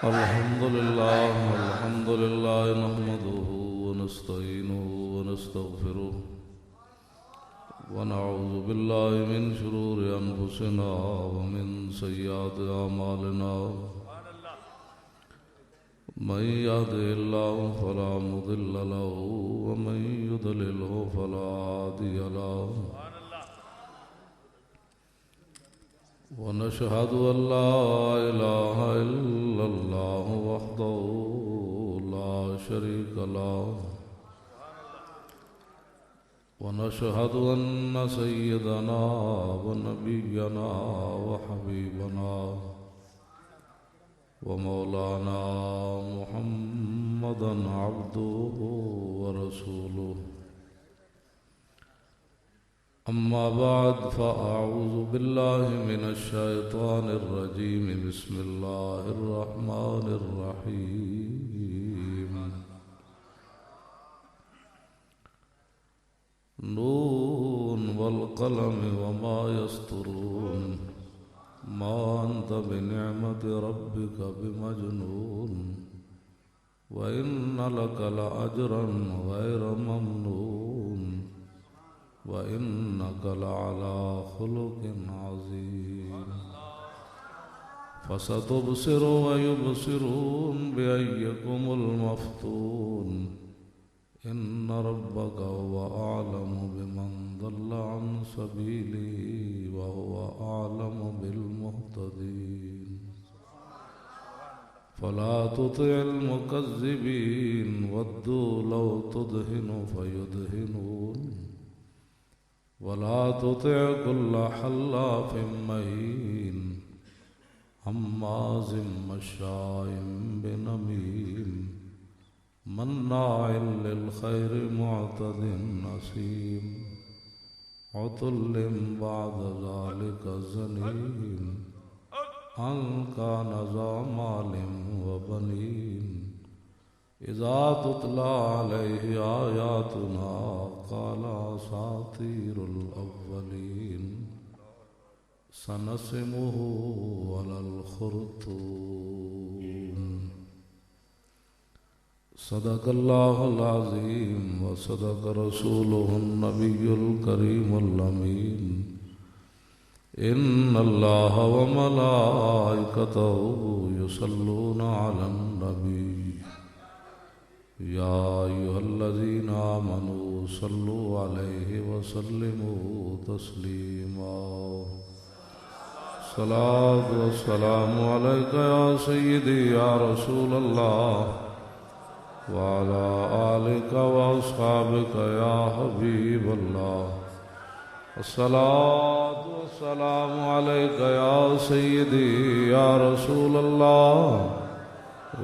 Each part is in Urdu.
الحمد لله نحمده ونستعينه ونستغفره ونعوذ بالله من شرور أنفسنا ومن سيئات أعمالنا من يهده الله فلا مضل له ومن يضلله فلا هادي له ونشهد أن لا إله إلا الله وحده لا شريك له ونشهد أن سيدنا ونبينا وحبيبنا ومولانا محمدا عبده ورسوله أما بعد فأعوذ بالله من الشيطان الرجيم بسم الله الرحمن الرحيم نون والقلم وما يسطرون ما أنت بنعمة ربك بمجنون وإن لك لأجرا غير ممنون وإنك لعلى خلق عظيم فستبصر ويبصرون بأيكم المفتون إن ربك هو أعلم بمن ضل عن سبيله وهو أعلم بالمهتدين فلا تطع المكذبين ودوا لو تدهن فيدهنون ولا تطع كل حلاف مهين هماز مشاء بنميم مناع للخير معتد أثيم عتل بعد ذلك زنيم أن كان ذا مال وبنين إذا تتلى عليه آياتنا قال أساطير الأولين سنسمه على الخرطوم صدق الله العظيم وصدق رسوله النبي الكريم الأمين إن الله وملائكته يصلون على النبي يا أيها الذين آمنوا صلوا عليه وسلموا تسليما صلاة والسلام عليك يا سيدي يا رسول الله وعلى آلك وأصحابك يا حبيب الله الصلاة والسلام عليك يا سيدي يا رسول الله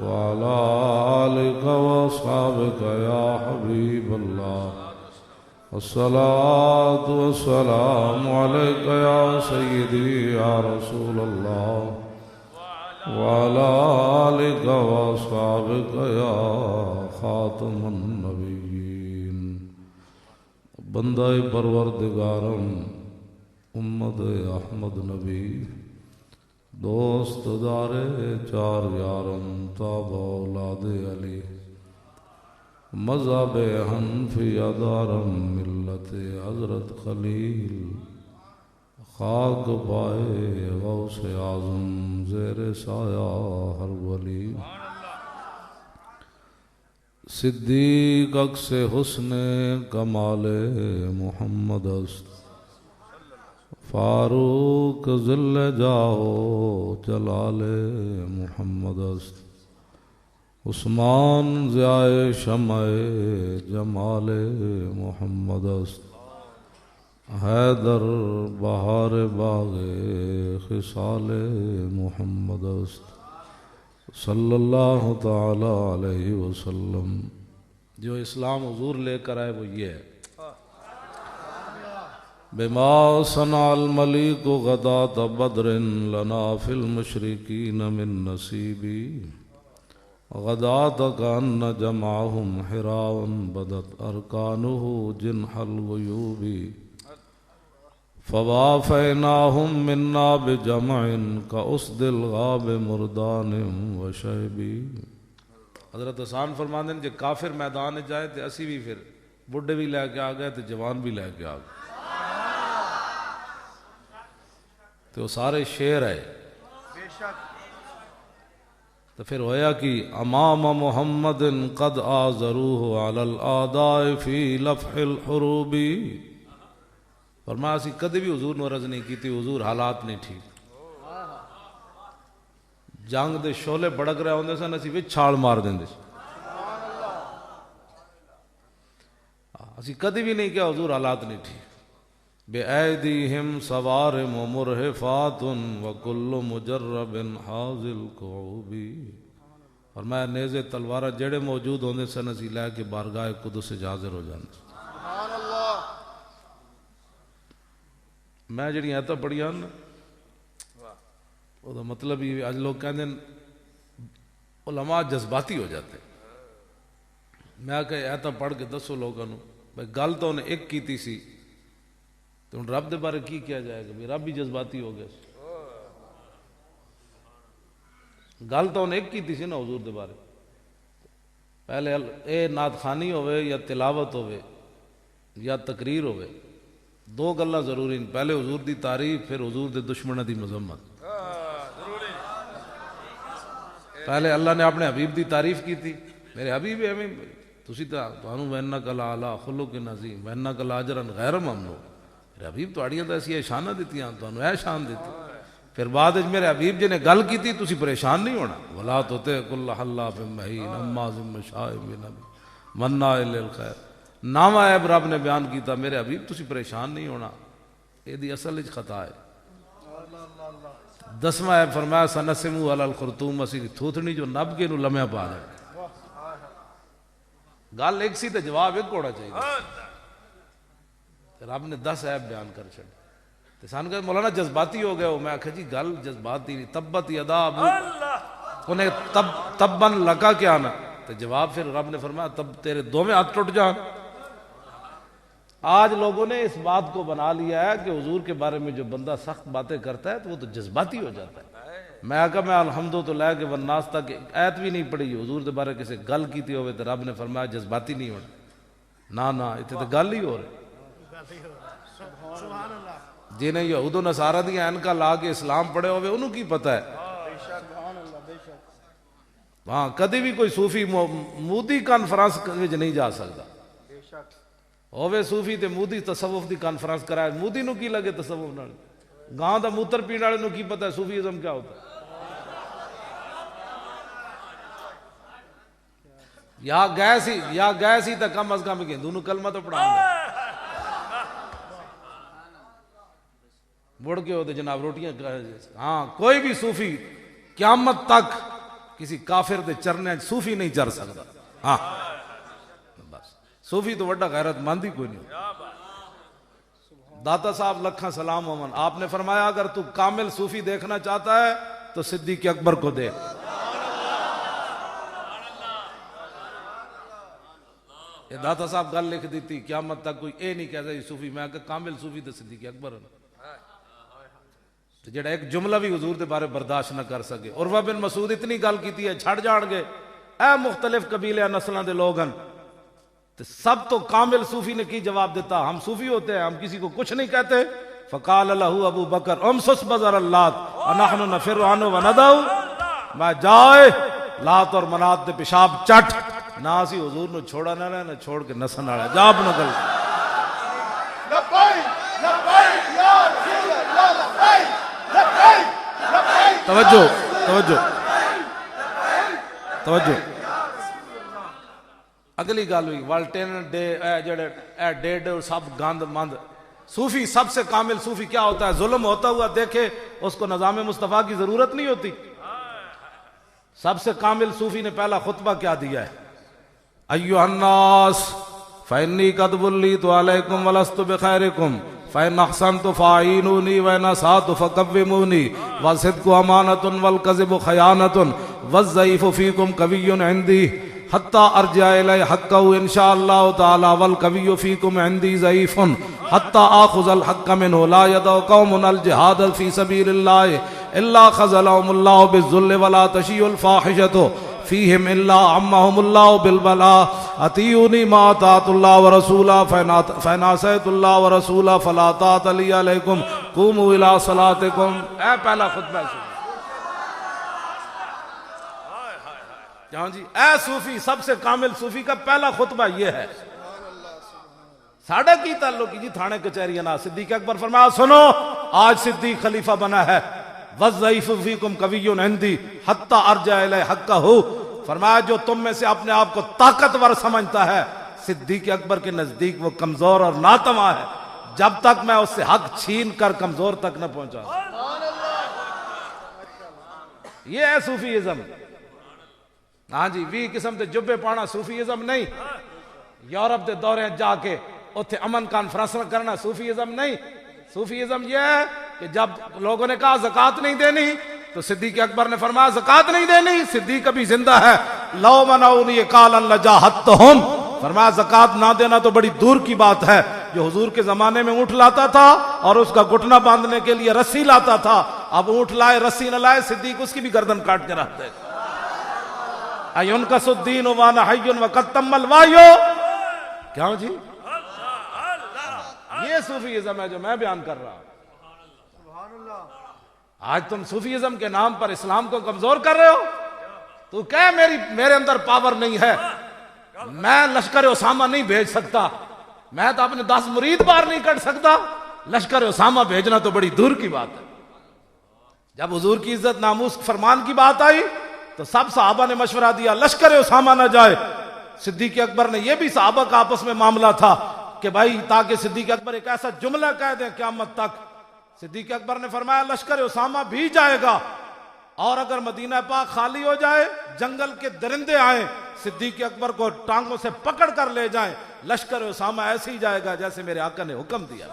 وعلى آلك وأصحابك يا حبيب الله الصلاة والسلام عليك يا سيدي يا رسول الله وعلى آلك وأصحابك يا خاتم النبيين بندہ پروردگارم امت احمد نبی دوست دارے چار یارم تاب اولاد علی مذہب حنفی دارم ملت حضرت خلیل خاک پائے غوث اعظم زیر سایہ ہر ولی صدیق عکس حسن کمال محمد است فاروق ذل جاؤ جلال محمد است عثمان ضیاء شمع جمال محمد است حیدر بہار باغ خصال محمد است صلی اللہ تعالی علیہ وسلم. جو اسلام حضور لے کر آئے وہ یہ ہے بما صنع الملیک غداۃ بدر لنا فی المشرکین من نصیبی غداۃ کأن جمعہم حراء بدت ارکانہ جنح الغیوب فوافیناہم منا بجمع کاسد الغاب مردان وشیبی. حضرت حسان فرماندے ہیں کہ کافر میدان جائے تو اسی بھی پھر بڈھے بھی لے کے آ گئے تو جوان بھی لے کے آ گئے تو وہ سارے شیر ہے. تو پھر ہویا کہ امام محمد قد آزروہ علی الاعداء فی لفح الحروب. فرمایا اسی کدی بھی حضور نو عرض نہیں کی تھی، حضور حالات نہیں ٹھیک، جنگ دے شعلے بڑک رہے ہوندے سن، اسی وچ چھال مار دیندے سن. اسی کدی بھی نہیں کیا حضور حالات نہیں ٹھیک. بے ایدیہم صوارم و مرہفات وکل مجرب حاضل قعوبی. فرمایا نیزے تلوارہ جڑے موجود ہوندے سن اسی لے کے بارگاہ قدس سے حاضر ہو جاندے. میں جڑی آیتاں پڑھیاں نا وہ دا مطلب یہ آج لوگ کہندے علماء جذباتی ہو جاتے. میں کہ آیتاں پڑھ کے دسو لوگوں بھائی گل تو انہیں ایک کیتی سی تو رب دے بارے کی کیا جائے گا؟ رب بھی جذباتی ہو گیا. گل تو انہیں ایک کیتی سی نا حضور دے بارے. پہلے اے نعت خوانی ہوئے یا تلاوت ہوئے یا تقریر ہوئے، دو گلاں ضروری ہیں. پہلے حضور دی تعریف، پھر حضور دے دشمنوں دی مذمت. پہلے اللہ نے اپنے حبیب دی تعریف کی تھی، میرے حبیب ہے تسی تانوں وَإِنَّكَ لَعَلَىٰ خُلُقٍ عَظِيمٍ وَإِنَّكَ لَأَجْرًا غَيْرَ مَمْنُونٍ. میرے حبیب تہاڑیاں تے اسی شاناں دتیاں، تانوں اے شان دتی. پھر بعد وچ میرے حبیب جی نے گل کیتی تسی پریشان نہیں ہونا. وَلَا تُطِعْ كُلَّ حَلَّافٍ مَّهِينٍ هَمَّازٍ مَّشَّاءٍ بِنَمِيمٍ مَّنَّاعٍ لِلْخَيْرِ. نام عیب رب نے بیان کیتا، میرے حبیب تسی پریشان نہیں ہونا، یہ دی اصل وچ خطا ہے. 10واں عیب فرمایا سنسمو علی الخرطوم، اسی تھوتنی جو نب کے نو لمیا پا دے. گل ایک سی تے جواب ایک ہونا چاہیے. رب نے 10 عیب بیان کر چھڑے تے سان کہ مولانا جذباتی ہو گئے ہو. میں آکھا جی گل جذباتی نہیں. تبت یدا ابو انہیں تبن لکا کیا نا، تو جواب پھر رب نے فرمایا تب تیرے دو میں ہاتھ ٹوٹ جان. آج لوگوں نے اس بات کو بنا لیا ہے کہ حضور کے بارے میں جو بندہ سخت باتیں کرتا ہے تو وہ تو جذباتی ہو جاتا ہے. میں آقا میں الحمد تو لے کے والناس تک ایت بھی نہیں پڑھی حضور دے بارے کسی گل کیتی ہوئے تو رب نے فرمایا جذباتی نہیں ہونا. نا اتنے تو گل ہی ہو رہی. جنہیں یہود و نصارہ دی اینکا لا کے اسلام پڑھے ہوئے انہوں کی پتہ ہے. ہاں کدی بھی کوئی صوفی مودی کانفرنس نہیں جا سکتا. ہوئے صوفی تے مودی تصوف دی کانفرنس کرائے، مودی نو کی لگے تصوف نال؟ گاں دا موتر پینے والے نو کی پتہ ہے صوفیزم کیا ہوتا ہے؟ یا گئے سی تا کم از کم ہندو نو کلمہ تو پڑھا گا. بڑھ کے ہوتے جناب روٹیاں. ہاں کوئی بھی صوفی قیامت تک کسی کافر دے چرنے صوفی نہیں چر سکتا. ہاں بس صوفی تو وڈا غیرت مند ہی کوئی نہیں. داتا صاحب لکھاں سلام ہومن، آپ نے فرمایا اگر تو کامل صوفی دیکھنا چاہتا ہے تو صدیق اکبر کو دیکھ. یہ داتا صاحب گل لکھ دیتی قیامت تک کوئی اے نہیں کہتا یہ صوفی. میں کہ کامل صوفی تو صدیق اکبر ہے. جڑا ایک جملہ بھی حضور دے بارے برداشت نہ کر سکے. عروہ بن مسعود اتنی گل کیتی ہے چھڑ جان گے اے مختلف قبیلے نسلوں دے لوگن. سب تو کامل صوفی نے کی جواب دیتا ہم صوفی ہوتے ہیں، ہم کسی کو کچھ نہیں کہتے. فقال له ابو بکر امسس بزر اللات ونحن نفر عنه وندعو. میں جائے لات اور منات دے پیشاب چٹ نہ اسی حضور نو چھوڑا نہ رہے نہ چھوڑ کے نسن والا جاب نہ گل. توجہ توجہ توجہ. اگلی گل ہوئی والٹین ڈے جڑے ڈیڈ سب گند مند. صوفی سب سے کامل صوفی کیا ہوتا ہے؟ ظلم ہوتا ہوا دیکھے اس کو نظام مصطفیٰ کی ضرورت نہیں ہوتی. سب سے کامل صوفی نے پہلا خطبہ کیا دیا ہے؟ ایھا الناس فإنی قد ولیت علیکم ولست بخیرکم فإن احسنت فاعینونی وإن اسأت فقومونی والصدق امانۃ والکذب خیانۃ والضعیف فیکم قوی عندی حتی ارجع الی حقہ انشاءاللہ تعالی والقوی فیکم عندی ضعیف حتی آخذ الحق منہ لا یدع قوم الجہاد فی سبیل اللہ الا خذلهم اللہ بالذل ولا تشیع الفاحشۃ فیہم الا عمہم اللہ بالبلاء اطیعونی ما اطاعت اللہ ورسولہ فإن عصیت اللہ ورسولہ فلا طاعۃ لی علیکم قوموا الی صلاتکم. اے پہلا خطبہ جی اے صوفی، سب سے کامل صوفی کا پہلا خطبہ یہ ہے. ساڑھا کی تعلق جی تھانے کچہریاں نہ. صدیق اکبر فرمایا سنو آج صدیق خلیفہ بنا ہے. وَالضَّعِیفُ فِیکُم قَوِیٌّ عِندِی حَتَّى أَرْجَعَ إِلَیْهِ حَقَّهُ. فرمایا جو تم میں سے اپنے آپ کو طاقتور سمجھتا ہے صدیق اکبر کے نزدیک وہ کمزور اور ناتواں ہے جب تک میں اس سے حق چھین کر کمزور تک نہ پہنچا. یہ ہے صوفیزم. ہاں جی 20 قسم دے جبے پانا صوفیزم نہیں. یورپ دے دورے جا کے اتھے امن کانفرنس کرنا صوفیزم نہیں. صوفیزم یہ ہے کہ جب لوگوں نے کہا زکوٰۃ نہیں دینی تو صدیق اکبر نے فرمایا زکوٰۃ نہیں دینی. صدیق ابھی زندہ ہے. لو منعونی قالا لجاہدتہم. فرمایا زکوٰۃ نہ دینا تو بڑی دور کی بات ہے. جو حضور کے زمانے میں اونٹ لاتا تھا اور اس کا گھٹنا باندھنے کے لیے رسی لاتا تھا، اب اونٹ لائے رسی نہ لائے صدیق اس کی بھی گردن کاٹ کے رکھتے. اینکس الدین وانا حی وقد تم الوعی. کیا جی یہ صوفیزم ہے جو میں بیان کر رہا ہوں. آج تم صوفیزم کے نام پر اسلام کو کمزور کر رہے ہو. تو کہہ میرے اندر پاور نہیں ہے، میں لشکر اسامہ نہیں بھیج سکتا، میں تو اپنے 10 مرید باہر نہیں کر سکتا، لشکر اسامہ بھیجنا تو بڑی دور کی بات ہے. جب حضور کی عزت ناموس فرمان کی بات آئی تو سب صحابہ نے مشورہ دیا لشکر اسامہ نہ جائے. صدیق اکبر نے یہ بھی صحابہ کا آپس میں معاملہ تھا کہ بھائی تاکہ صدیق اکبر ایک ایسا جملہ کہہ دیں قیامت تک. صدیق اکبر نے فرمایا لشکر اسامہ بھی جائے گا اور اگر مدینہ پاک خالی ہو جائے جنگل کے درندے آئیں صدیق اکبر کو ٹانگوں سے پکڑ کر لے جائیں، لشکر اسامہ ایسے ہی جائے گا جیسے میرے آقا نے حکم دیا.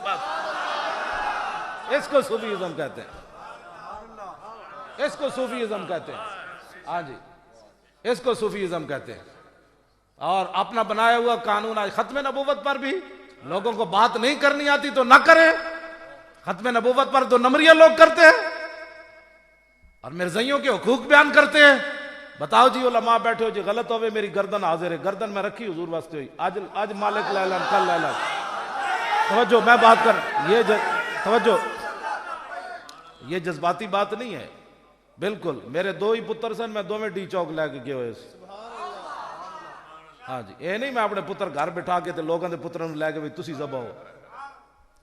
اس کو صوفیزم کہتے ہیں. اس کو صوفیزم کہتے ہیں. ہاں جی اس کو صوفیزم کہتے ہیں. اور اپنا بنایا ہوا قانون آج ختم نبوت پر بھی لوگوں کو بات نہیں کرنی آتی تو نہ کریں. ختم نبوت پر تو نمریہ لوگ کرتے ہیں اور مرزائیوں کے حقوق بیان کرتے ہیں. بتاؤ جی علماء بیٹھے ہو جی غلط ہوئے میری گردن حاضر ہے، گردن میں رکھی حضور واسطے ہوئی. آج مالک لیلان کل لیلان. توجہ میں بات کر توجہ یہ جذباتی بات نہیں ہے. بالکل میرے 2 ہی پتر سن، میں 2 میں ڈی چوک لے کے گئے ہوئے. ہاں جی یہ نہیں میں اپنے پتر گھر بٹھا کے لوگوں کے پتروں لے کے بھی تسی ذبح ہو.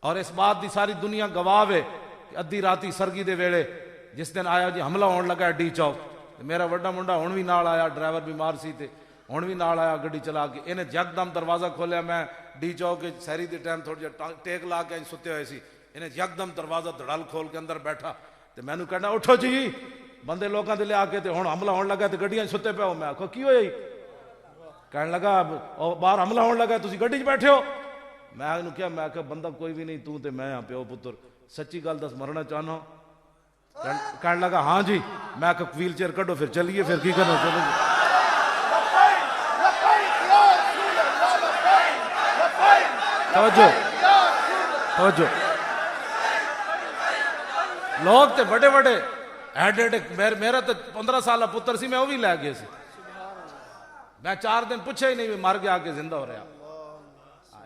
اور اس بات دی ساری دنیا گواہ ہے کہ ادھی راتی سرگی دے ویڑے جس دن آیا جی حملہ ہونے لگا ڈی چوک، میرا وڈا منڈا ہن بھی نال آیا، ڈرائیور بیمار سی تے ہن بھی نال آیا گڈی چلا کے. انہیں یکدم دروازہ کھولیا. میں ڈی چوک کے سحری دے ٹائم تھوڑا جہا ٹیک لا کے ستے ہوئے سی. انہیں یکدم دروازہ دھڑل کھول کے اندر بیٹھا تے مینوں کہنا اٹھو جی بندے لوگاں دے لے آ کے تے ہن حملہ ہونے لگا تے گڈیاں ستے پے ہو. میں آکھو کی ہوئی؟ کہنے لگا باہر حملہ ہونے لگا تسی گڈی 'چ بیٹھے ہو. میں انہوں کیا میں کہ بندہ کوئی بھی نہیں تو تے میں ہاں پیو پتر، سچی گل دس مرنا چاہنا. کہنے لگا ہاں جی. میں کہ ویل چیئر کڈو پھر چلیے پھر کی کرنا. چلو توجہ توجہ. لوگ تے بڑے بڑے ایڈے میرا تو 15 سالہ پتر سی میں وہ بھی لے گئے سی. میں 4 دن پوچھے ہی نہیں مر گیا کہ زندہ ہو رہا.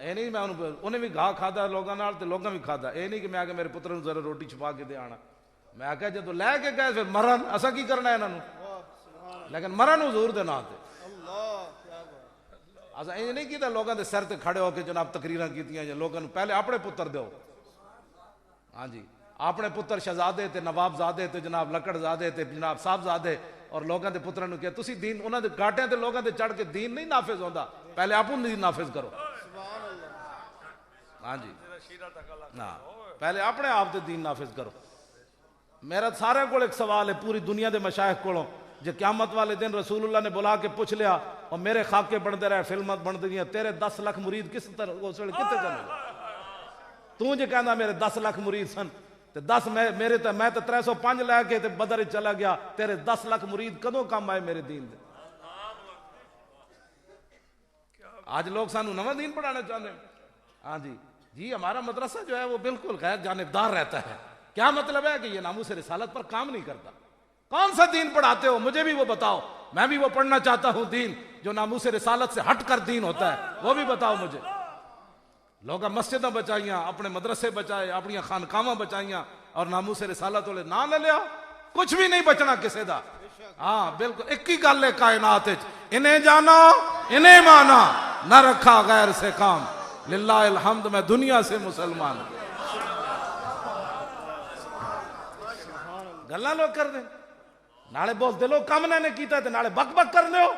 یہ نہیں میں انہیں بھی گاہ کھادا لوگوں نال تے لوگاں بھی کھادا. یہ نہیں کہ میں آ کے میرے پتر نوں ذرا روٹی چھپا کے دے آنا. میں آخیا جدو لے کے گئے پھر مرن اسا کی کرنا ہے انہوں نے، لیکن مرن حضور دے نام تے. اسا یہ نہیں کیتا لوگوں دے سر تے کھڑے ہو کے جناب تقریراں کیتیاں یا لوگوں نے پہلے اپنے پتر دیو. ہاں جی اپنے پتر شہزادے تے نواب زادے تے جناب لکڑ زادے تے جناب صاحب زادے اور لوگوں دے پتروں نے کہا تسی دین انہاں دے گاٹیاں تے لوگوں دے چڑھ کے دین نہیں نافذ ہوندا، پہلے آپ دین نافذ کرو. ہاں جی پہلے اپنے آپ تے دین نافذ کرو. میرا سارے کو ایک سوال ہے پوری دنیا دے مشائخ کو جو قیامت والے دن رسول اللہ نے بلا کے پوچھ لیا اور میرے خاکے بنتے رہے فلمت بنتی ہیں تیرے 10 لاکھ مرید کس طرح کتنے جانے تو جو کہنا میرے 10 لاکھ مرید سن تے 10 میرے تے میں تے 305 لے کے تے بدر چلا گیا. تیرے 10 لاکھ مرید کدوں کم آئے میرے دین دے؟ آج لوگ سانو نواں دین پڑھانا چاہتے ہیں. ہاں جی ہمارا مدرسہ جو ہے وہ بالکل غیر جانبدار رہتا ہے. کیا مطلب ہے کہ یہ ناموس رسالت پر کام نہیں کرتا. کون سا دین پڑھاتے ہو مجھے بھی وہ بتاؤ, میں بھی وہ پڑھنا چاہتا ہوں دین جو ناموس رسالت سے ہٹ کر دین ہوتا ہے, وہ بھی بتاؤ مجھے. لوگ مسجدیں بچائیاں, اپنے مدرسے بچائے, اپنی خانقاہاں بچائیاں, اور ناموس رسالت والے نہ لے لیا, کچھ بھی نہیں بچنا کسے دا. ہاں بالکل ایک ہی گل ہے کائنات وچ, انہیں جانا انہیں مانا, نہ رکھا غیر سے کام, للہ الحمد میں دنیا سے مسلمان. گلاں لوگ کر دیں, نالے بولتے لوگ کم نے کیتا تے نالے بک بک کر دیو.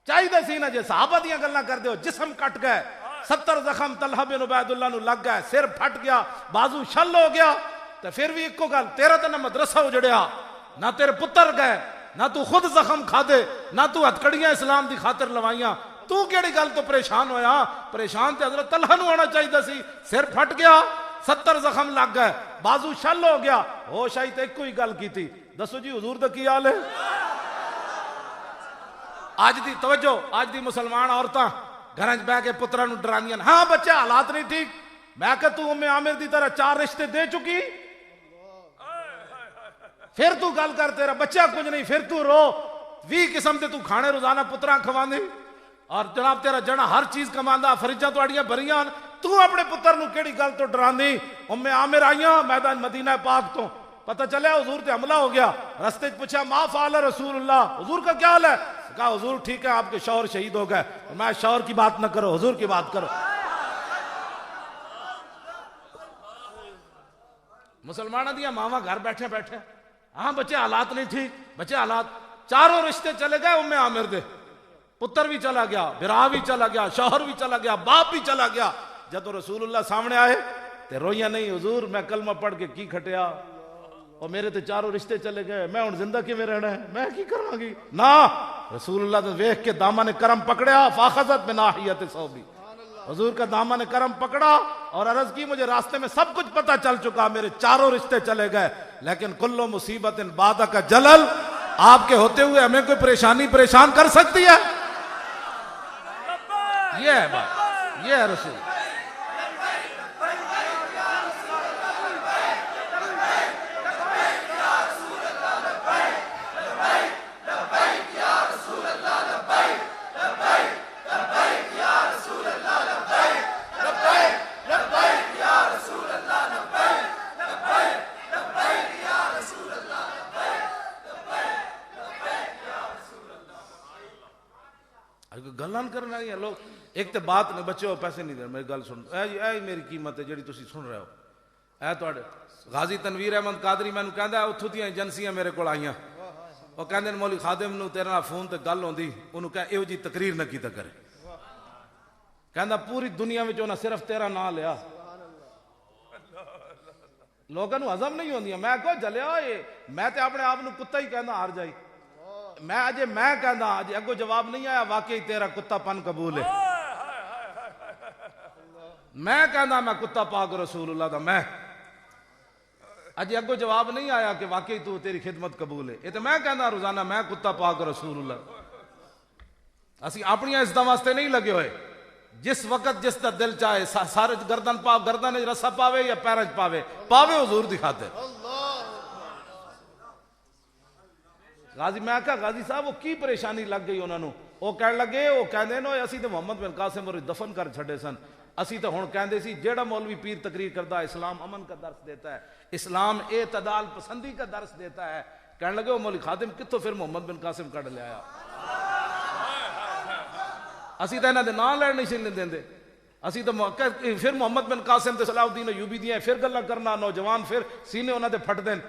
چاہیے سی نا جے صحابہ دیاں گلاں کر دیو, جسم کٹ گئے, 70 زخم طلحہ بن عبید اللہ نو لگ گئے, سر پھٹ گیا, بازو شل ہو گیا, تے پھر بھی ایک گل, تیرا تے نہ مدرسہ اجڑیا, نہ تیرے پتر گئے, نہ تو خود زخم کھا دے, نہ تو ہتکڑیاں اسلام دی خاطر لوائیاں, تو کیڑی گل تو پریشان ہویا؟ پریشان تے حضرت طلحہ نو ہونا چاہیے سی. سر پھٹ گیا, 70 زخم لگ گئے, بازو شل ہو گیا, ہوش آئی تے ایک ہی گل کیتی, دسو جی حضور دا کی حال ہے؟ آج دی توجہ, آج دی مسلمان عورتاں گھراں بہ کے پتراں نو ڈرانیاں, ہاں بچے حالات نہیں ٹھیک, میں کہ تو ام عامر دی طرح 4 رشتے دے چکی, پھر تو گل کر, تیرا بچہ کچھ نہیں, پھر تو رو, 20 قسم دے تو کھانے روزانہ پتراں کھواندی, اور جناب تیرا جنا ہر چیز کماندا, فریجاں تواڈیاں بھریاں, تو اپنے پتر نو کیڑی گل تو ڈراندی؟ ام عامر آئیاں میدان مدینہ پاک تو, پتہ چلیا حضور تے حملہ ہو گیا. رستے پوچھا ما فعل رسول اللہ, حضور کا کیا حال ہے؟ کہا حضور ٹھیک ہے, آپ کے شوہر شہید ہو گئے. میں شوہر کی بات نہ کرو, حضور کی بات کرو. مسلمانوں دیا ماواں گھر بیٹھے بیٹھے, ہاں بچے حالات نہیں ٹھیک, بچے حالات, چاروں رشتے چلے گئے ام عامر دے, پتر بھی چلا گیا, برا بھی چلا گیا, شوہر بھی چلا گیا, باپ بھی چلا گیا. جب رسول اللہ سامنے آئے تے رویاں نہیں, حضور میں کلمہ پڑھ کے کی کھٹیا, اور میرے تے چاروں رشتے چلے گئے, میں ہن زندہ کیویں رہنا ہے, میں کی کراں گی؟ نا, رسول اللہ تے ویکھ کے دامن کرم پکڑیا, فاخذت من ناحیت صوبی, حضور کا دامن کرم پکڑا اور عرض کی مجھے راستے میں سب کچھ پتہ چل چکا, میرے چاروں رشتے چلے گئے, لیکن کلو مصیبت بعد کا جلل, آپ کے ہوتے ہوئے ہمیں کوئی پریشانی پریشان کر سکتی ہے؟ یہ ہے بات, یہ ہے رسول. گلان کرنا ہے لوگ, ایک تے بات نہیں, بچے ہو پیسے نہیں دے, میری گل سن, اے میری قیمت ہے جڑی تسی سن رہے ہو. اے تواڈے غازی تنویر احمد قادری مینوں کہندا ہے, اتھوں دیاں ایجنسیاں میرے کول آئیاں, وہ کہندے نے مولوی خادم نو تیرے نال فون تے گل ہوندی, اونوں کہہ ایہو جی تقریر نہ کیتا کرے. کہندا پوری دنیا وچ انہاں صرف تیرا نام لیا, لوگاں نوں ہضم نہیں ہوندیاں. میں کہو جلیا اے, میں تے اپنے آپ نوں کتا ہی کہندا ہر جائی, میں اجے میں کہندا اجے اگوں جواب نہیں آیا, واقعی تیرا کتا پن قبول ہے. میں کہندا میں کتا پاک رسول اللہ دا, میں اجے اگوں جواب نہیں آیا کہ واقعی تو تیری خدمت قبول ہے. یہ تو میں کہندا روزانہ میں کتا پاک رسول اللہ. اسی اپنی عزت واسطے نہیں لگے ہوئے, جس وقت جس دا دل چاہے سارے گردن پا, گردن رسا پاوے یا پیرج پاوے, پاوے حضور دی خاطر. غازی میں کہا غازی صاحب وہ کی پریشانی لگ گئی انہوں نے, وہ کہنے لگے, وہ کہندے نو اسی تے محمد بن قاسم اور دفن کر چھڑے سن, اسی تے ہن کہندے سی جیڑا مولوی پیر تقریر کردا ہے اسلام امن کا درس دیتا ہے, اسلام اعتدال پسندی کا درس دیتا ہے. کہنے لگے وہ مولوی خادم کتوں پھر محمد بن قاسم کڈ لے آیا, اسی تے انہاں دے نام لین نہیں سی دیندے, اسی تو پھر محمد بن قاسم تے صلاح الدین ایوبی دیاں پھر گلاں کرنا, نوجوان پھر سینے انہاں دے پھٹ دین,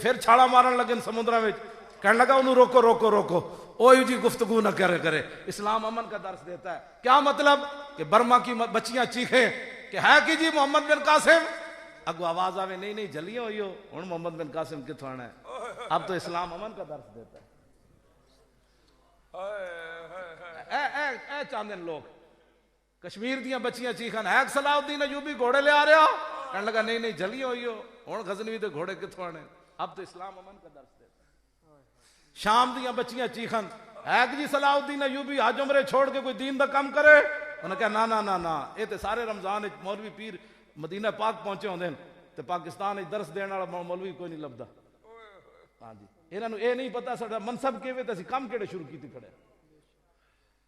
پھر چھاڑا مارن لگے سمندراں وچ. کہنے لگا انہوں روکو روکو روکو, اوہی جی گفتگو نہ کرے, اسلام امن کا درس دیتا ہے. کیا مطلب کہ برما کی بچیاں چیخیں کہ ہے کہ جی محمد بن قاسم, اگو آواز آوے نہیں نہیں جلیاں ہوئی ہو, ہن محمد بن قاسم کتھوں آنا ہے, اب تو اسلام امن کا درس دیتا ہے. اے چاندن لوگ کشمیر دیاں بچیاں چیخن ہے صلاح الدین ایوبی گھوڑے لے آ رہا, کہنے لگا نہیں نہیں جلیاں ہوئی ہو, ہن غزنوی دے گھوڑے کتھوں آنے, اب تو اسلام امن کا درس دیتا ہے. شام دیاں بچیاں چیخن ہے کہ جی صلاح الدین ایوبی حج عمرے چھوڑ کے کوئی دین دا کام کرے؟ انہوں نے کہا نا نا نا نا، یہ تے سارے رمضان مولوی پیر مدینہ پاک پہنچے ہوندے ہیں تے پاکستان درس دین والا مولوی کوئی نہیں لبدا۔ ہاں جی، انہاں نوں اے نہیں پتا ساڈا منصب کیویں تے اسی کم کیڑے شروع کیتے کھڑے۔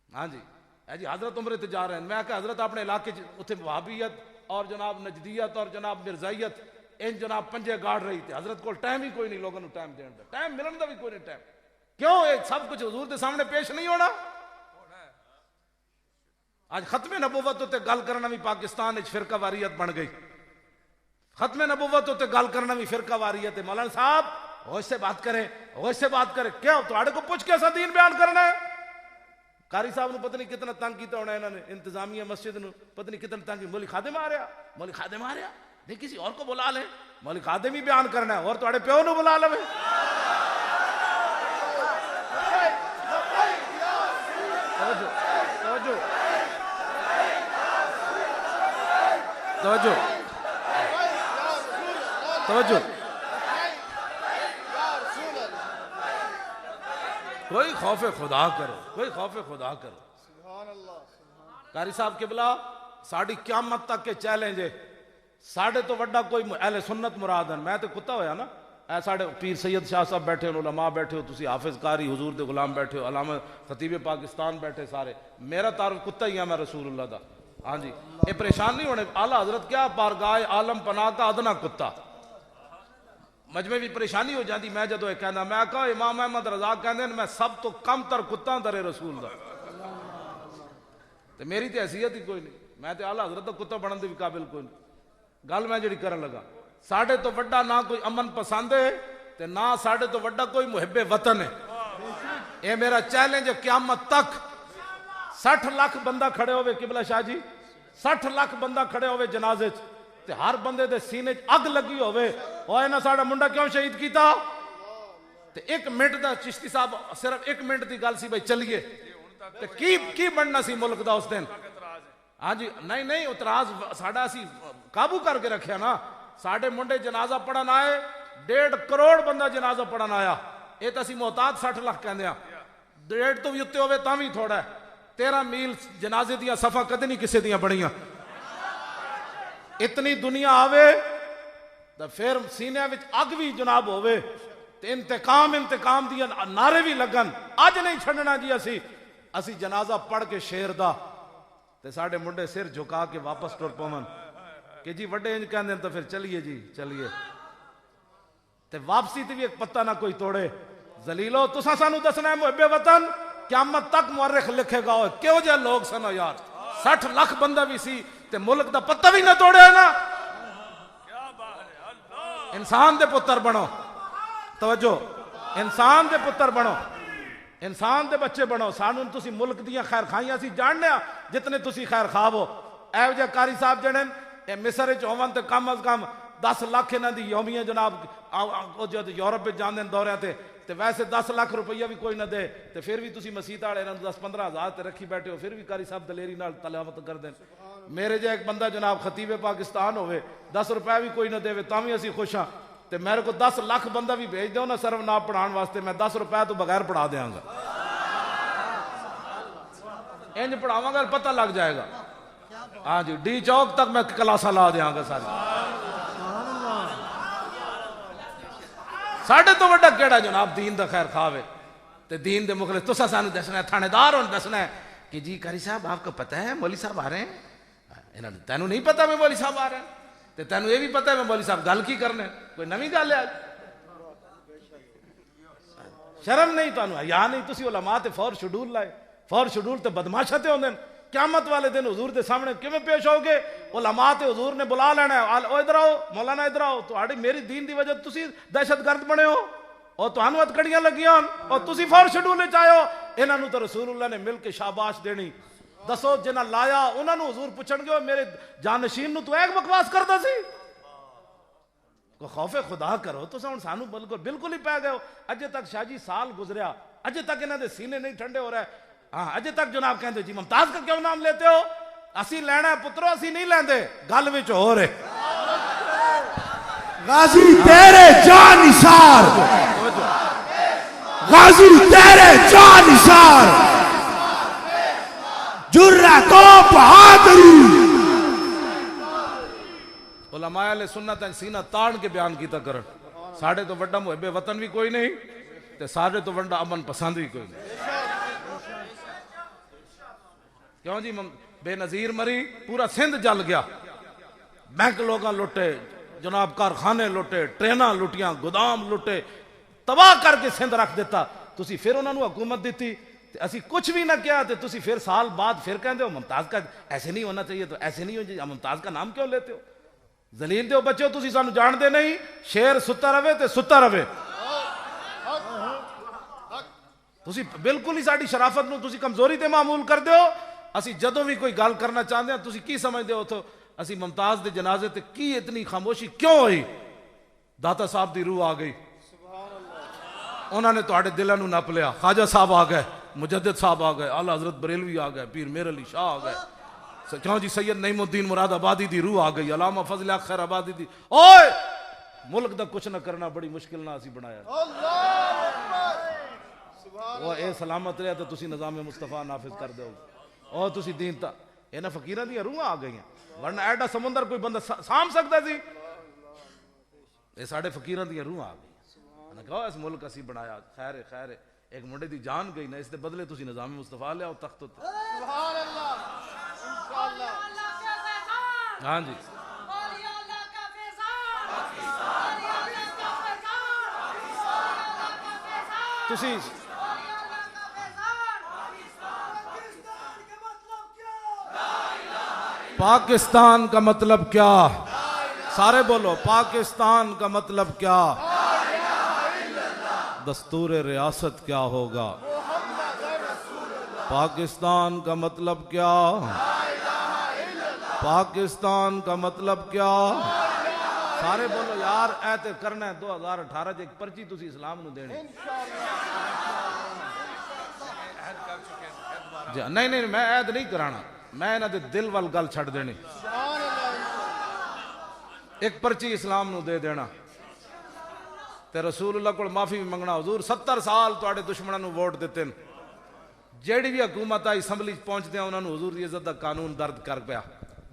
ہاں جی، اے جی حضرت عمرے تے جا رہے ہیں، میں کہا حضرت اپنے علاقے اتنے وہابیت اور جناب نجدیت اور جناب مرزائیت ان جناب پنجے گاڑ رہی تھی، حضرت کو ٹائم ہی کوئی نہیں لوگوں کو ٹائم دین دا، ٹائم ملن دا بھی کوئی نہیں ٹائم، کیوں یہ سب کچھ حضور دے سامنے پیش نہیں ہونا؟ آج ختم نبوت تے گل کرنا بھی پاکستان وچ فرقہ واریت بن گئی، ختم نبوت تے گل کرنا بھی فرقہ واریت ہے۔ مولانا صاحب ہوش سے بات کریں، ہوش سے بات کریں، کیا تہاڈے کو پوچھ کے اساں دین بیان کرنا ہے؟ قاری صاحب نے پتہ نہیں کتنا تنگ کیتا ہونا انہوں نے، انتظامیہ مسجد نو پتہ نہیں کتنا تنگ، مولوی خادم آ رہا، مولوی خادم آ رہا، نہیں کسی اور کو بلا لیں، مولوی خادم ہی بیان کرنا ہے اور تہاڈے پیو نو بلا لو۔ توجہ توجہ توجہ، کوئی خوف خدا کرو، کوئی خوف خدا کرو۔ قاری صاحب قبلہ ساڑی قیامت تک کے چیلنج ہے، ساڑھے تو وڈا کوئی اہل سنت مراد ہیں، میں تو کتا ہویا نا، اے ساڑھے پیر سید شاہ صاحب بیٹھے ہو، علماء بیٹھے ہو، تسی حافظ قاری حضور دے غلام بیٹھے ہو، علامہ خطیب پاکستان بیٹھے سارے، میرا تعارف کتا ہی ہے، میں رسول اللہ دا۔ ہاں جی، یہ پریشان نہیں ہونے، اعلیٰ حضرت کیا بارگاہ عالم پناہ کا ادنا کتا، مجمع بھی پریشانی ہو جاتی، میں جدو یہ کہنا، میں کہا امام احمد رضا کہنے ہیں میں سب تو کم تر کتا درے رسول دا، تو میری تے حیثیت ہی کوئی نہیں، میں تے اعلیٰ حضرت دا کتا بنن دے بھی قابل کوئی نہیں۔ گل میں جڑی کرن لگا، ساڑھے تو وڈا نہ کوئی امن پسند ہے تے نہ ساڑھے تو وڈا کوئی محب وطن ہے، اے میرا چیلنج ہے قیامت تک۔ 60 لاکھ بندہ کھڑے ہوئے قبلہ شاہ جی، 60 لاکھ بندہ کھڑے ہوئے جنازے چ، تے ہر بندے دے سینے اگ لگی ہوئے، اوہ نا ساڑھا منڈا کیوں شہید کیتا؟ تے 1 منٹ دا چشتی صاحب صرف 1 منٹ دی گل سی بھائی چلیے، تے کی بننا سی ملک دا اس دن؟ ہاں جی، نہیں اتراز ساڑھا اسی قابو کر کے رکھیا نا، ساڑھے منڈے جنازہ پڑھن آئے، 1.5 کروڑ بندہ جنازہ پڑھن آیا، اے تا سی محتاط 60 لاکھ کہندے ہیں، 1.5 تو بھی اتے ہوئے تاں بھی تھوڑا ہے، 13 میل جنازے دیاں صفحہ کدے نہیں کسے دیاں بڑیاں، اتنی دنیا آوے تو پھر سینے وچ اگ بھی جناب ہوئے، تے انتقام دیاں نعرے بھی لگن، آج نہیں چھڑنا جی اسی جنازہ پڑھ کے شیر دا، تے ساڑھے منڈے سر جھکا کے واپس ٹر پون کہ جی وڈے انج کہندے ہیں تو پھر چلیے جی چلیے، تے واپسی تے بھی ایک پتہ نہ کوئی توڑے۔ ذلیلو تساں سانو دسنا ہے محب وطن، قیامت تک مورخ لکھے گا ہوئے کیوں جے لوگ سنو یار، 60 لاکھ بندہ بھی سی تے ملک دا پتہ بھی نہ توڑے نا۔ انسان دے پتر بنو، توجہ، انسان دے پتر بنو، انسان دے بچے بنو، سانو تسی ملک دیاں خیر خائیاں سی جاننے جتنے تسی خیر خواہ ہو۔ اے وجہ قاری صاحب جڑن اے مصر وچ ہون تے کم از کم 10 لاکھ انہاں دی یومیہ جناب جد یورپ وچ جاندے دورے تے ویسے 10 لاکھ روپیہ بھی کوئی نہ دے تے پھر بھی تسی مسیت والے انہاں 10-15 ہزار تے رکھی بیٹھے ہو، پھر بھی قاری صاحب دلیری نال تلاوت کر دین۔ میرے جے ایک بندہ جناب خطیب پاکستان ہوئے 10 روپے بھی کوئی نہ دے تاں بھی اسی خوش ہاں، تے میرے کو 10 لاکھ بندہ بھی بھیج دیو نا صرف نام پڑھان واسطے، میں 10 روپے تو بغیر پڑھا دیاں گا، انج پڑھاواں گا پتہ لگ جائے گا۔ ہاں جی، ڈی چوک تک میں کلاساں لا دیاں گا ساری۔ ساڑھے تو وڈا کیڑا جناب دین دا خیر خواہ تے دین دے مخلص، تسا سانو دسنا ہے تھانے دار ہون دسنا ہے کہ جی قاری صاحب آپ کو پتہ ہے مولوی صاحب آ رہے ہیں، تینوں نہیں پتہ میں مولوی صاحب آ رہے ہیں، تے تینوں یہ بھی پتہ ہے میں مولوی صاحب گل کی کرنے، کوئی نویں گل ہے؟ شرم نہیں تانوں، حیا نہیں، تسی علماء تے فور شیڈول لائے، فور شیڈول تے بدماشاں تے ہوندے، قیامت والے دن حضور دے سامنے کیویں پیش ہوگے؟ علماء تے حضور نے بلا لینا ہے، او ادھر آؤ مولانا ادھر آؤ، تہاڈی میری دین دی وجہ تسی دہشت گرد بنے ہو، اور تہانوں ہتکڑیاں لگیاں اور تسی فور شیڈول وچ آئے ہو۔ انہاں نوں تے رسول اللہ نے مل کے شاباش دینی، دسو جنہاں لایا انہاں نوں حضور پوچھن گے میرے جانشین نوں تو ایک بکواس کردا سی؟ کو خوف خدا کرو، تساں ہن سانوں بالکل ہی پے گئے ہو۔ اجے تک شاہ جی سال گزریا، اجے تک انہاں دے سینے نہیں ٹھنڈے ہو رہے، ہاں اجے تک جناب کہندے جی ممتاز کا کیوں نام لیتے ہو؟ اسی لینا ہے پترو، اسی نہیں لیندے، گل وچ ہو رہے غازی تیرے جان نثار، غازی تیرے جان نثار، جرأت و بہادری. علماء اہل سنت سینہ تاڑ کے بیان کیتا کرن. ساڑھے تو وڈا محب وطن بھی کوئی نہیں تے ساڑھے تو وڈا امن پسند بھی کوئی نہیں. کیوں جی بے نظیر مری پورا سندھ جل گیا. بینک لوگاں لٹے, جناب کارخانے لٹے, ٹریناں لٹیاں, گودام لٹے, تباہ کر کے سندھ رکھ دیتا. تسی پھر انہوں نے حکومت دیتی, اسی کچھ بھی نہ کیا, تو تسی پھر سال بعد پھر کہندے ہو ممتاز کا ایسے نہیں ہونا چاہیے, تو ایسے نہیں ہو جی ممتاز کا نام کیوں لیتے ہو؟ ذلیل دیو بچو, تسی سانو جان دے نہیں. شیر ستا رہے تے ستا رہے. تسی بالکل ہی ساڑی شرافت نو تسی کمزوری تے معمول کر دیو. اسی جدوں بھی کوئی گل کرنا چاہتے ہیں تسی کی سمجھ دیو تو اسی ممتاز دے جنازے تے کی اتنی خاموشی کیوں ہوئی؟ داتا صاحب دی روح آ گئی, انہوں نے تواڈے دلاں نو نپ لیا. خواجہ صاحب آ گئے, مجدد صاحب آ گئے, اعلی حضرت بریلوی آ گئے, پیر میر علی شاہ آ گئے, کیوں جی سید نعیم الدین مراد آبادی دی روح آ گئی, علامہ فضل حق خیر آبادی دی. اوئے ملک دا کچھ نہ کرنا بڑی مشکل نہ اسی بنایا. وہ اے سلامت رہا تو تسی نظام مصطفیٰ نافذ کر دو. اور تسی دین تا انہاں فقیراں دی روح آ گئی ہیں, ورنہ ایڈا سمندر کوئی بندہ سام سکتا سی؟ اے ساڑے فقیراں دی روح آ گئی. انہاں کہا اس ملک اسی بنایا, خیر خیر ایک منڈے دی جان گئی نا, اس دے بدلے تسی نظام مصطفیٰ لے آؤ تخت تے. سبحان اللہ. ہاں جی تسی پاکستان کا مطلب کیا؟ سارے بولو, پاکستان کا مطلب کیا؟ دستور ریاست کیا ہوگا؟ پاکستان کا مطلب کیا؟ پاکستان کا مطلب کیا؟ سارے بولو یار, ایتے کرنا ہے 2018 ایک پرچی تسی اسلام نو دینی. نہیں نہیں میں عید نہیں کرانا, میں انہاں دے دل وال گل چھڑ دینی. ایک پرچی اسلام نو دے دینا تے رسول اللہ کو معافی بھی منگنا. حضور 70 سال تواڈے دشمناں نو ووٹ دیتے ہیں, جیڑی بھی حکومت آئی اسمبلی پہنچدے ہیں انہاں نو حضور دی عزت دا قانون درد کر پیا.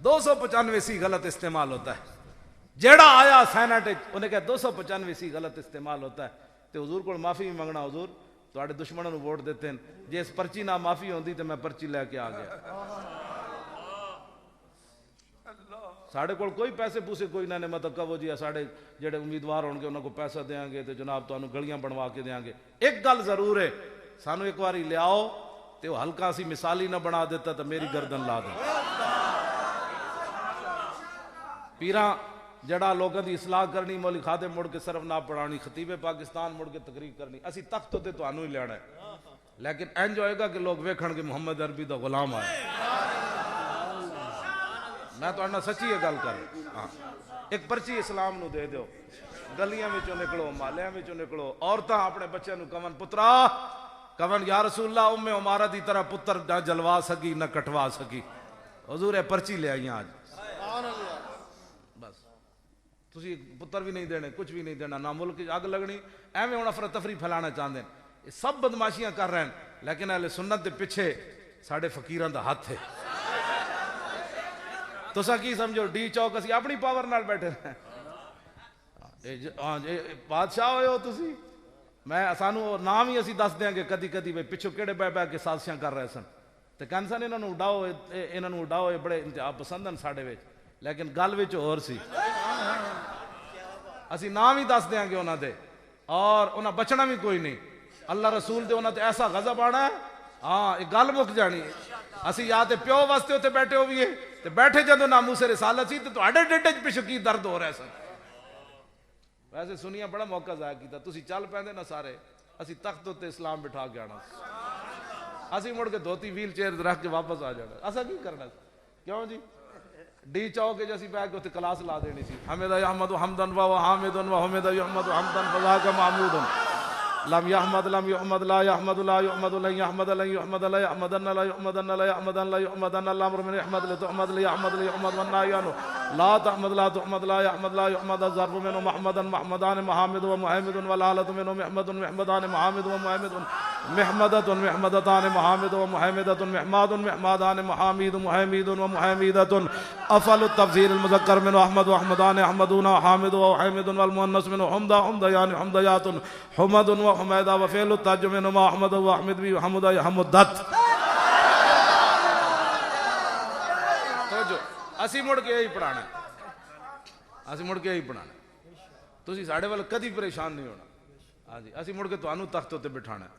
295 سی غلط استعمال ہوتا ہے. جیڑا آیا سینٹ انہیں کہا 295 سی غلط استعمال ہوتا ہے, تے حضور کو معافی بھی منگنا. حضور تواڈے دشمناں نو ووٹ دیتے ہیں, جے اس پرچی نہ معافی ہوندی تے میں پرچی لے کے آ گیا. ساڑھے کو کوئی پیسے پوسے کوئی نہ مطلب کہو جی ساڑھے جڑے امیدوار ہون گے انہوں کو پیسہ دیاں گے تے جناب تو انہوں گلیاں بنوا کے دیاں گے. ایک گل ضرور ہے, سانو ایک واری لے آؤ تے وہ ہلکا سی مثالی نہ بنا دیتا تو میری گردن لا دیں. پیراں جڑا لوگوں دی اصلاح کرنی, مولی خادم مڑ کے صرف نہ پڑھانی, خطیب پاکستان مڑ کے تقریر کرنی, اسی تخت تے تو انہوں ہی لینا ہے. لیکن انج ہوئے گا کہ لوگ ویکھن کے محمد عربی دا غلام آئے. میں تو انہا سچی ہے گل کر. ایک پرچی اسلام نو دے دیو, گلیاں میں چو نکلو, مالیاں میں چو نکلو, عورتاں اپنے بچے نو کون پترا کون یا رسول اللہ ام عمارہ دی طرح پتر نہ جلوا سکی نہ کٹوا سکی. حضور ہے پرچی لے آئی آج. بس تسی پتر بھی نہیں دینے, کچھ بھی نہیں دینا, نہ ملک اگ لگنی, ایویں ہن افراتفری پھیلانا چاہتے ہیں. یہ سب بدماشیاں کر رہے ہیں, لیکن اہل سنت دے پیچھے ساڑے فقیراں دا ہاتھ ہے. تو سا کی سمجھو ڈی چوک اسی اپنی پاور نال بیٹھے ہیں. بادشاہ ہوئے ہو تسی, میں سانو نام ہی اسی دس دیاں کہ کدی کدی بھئی پچھو کیڑے بہ بہ کے سازشاں کر رہے سن تے کہن سن انہاں نو اڈاؤ بڑے انتہا پسند ہیں ساڈے وچ, لیکن گل وچ ہور سی. اسی نام ہی دس دیاں گے انہاں دے, اور انہاں بچنا بھی کوئی نہیں. اللہ رسول دے انہاں تے ایسا غضب آنا ہے, ہاں ایک گل مک جانی. اسی یا تے پیو واسطے ہوتے بیٹھے ہو بھی ہے تے بیٹھے جدو ناموس رسالت سی تے تواڈے ڈیڈ وچ پچھو کی درد ہو رہا سن. ویسے سنیا بڑا موقع ضائع کیتا, تسی چل پیندے نا سارے, اسی تخت تے اسلام بٹھا کے آنا, اسی مڑ کے دھوتی ویل چیئر رکھ کے واپس آ جانا. اسا کی کرنا کیوں جی ڈی چوک کے جیسی بیٹھ کے اتنے کلاس لا دینی سی. حمد یحمد حمدن و حامد و حمد یحمد حمدن فذاک معمود لم یحمد لم یحمد لا یحمد لا یحمد لن یحمد لن یحمد لا یحمدن لا یحمدن لا یحمدن لا یحمدن الامر من یحمد لتحمد لیحمد لیحمد والنایان لا تحمد لا تحمد لا يحمد لا يحمد الظرف منه محمدا محمدان محامد ومحمد والآلة منه محمد محمدان محامد ومحمد محمدة محمدتان محامد ومحمدة محماد محمادان محاميد محميد ومحميدة أفل التفسير المذكر منه أحمد وأحمدان أحمدون وحامد وحامد والمؤنث منه حمدا حمديان حمديات حمد وحميدا وفعل التاج منه ما أحمد وأحمد بي وحمد يحمدت. اسی مڑ کے یہی پڑھانا ہے, اسی مڑ کے یہی پڑھانا ہے, تسی ساڑھے والے کدی پریشان نہیں ہونا. ہاں جی, اسی مڑ کے تو انو تخت ہوتے بٹھانا ہے,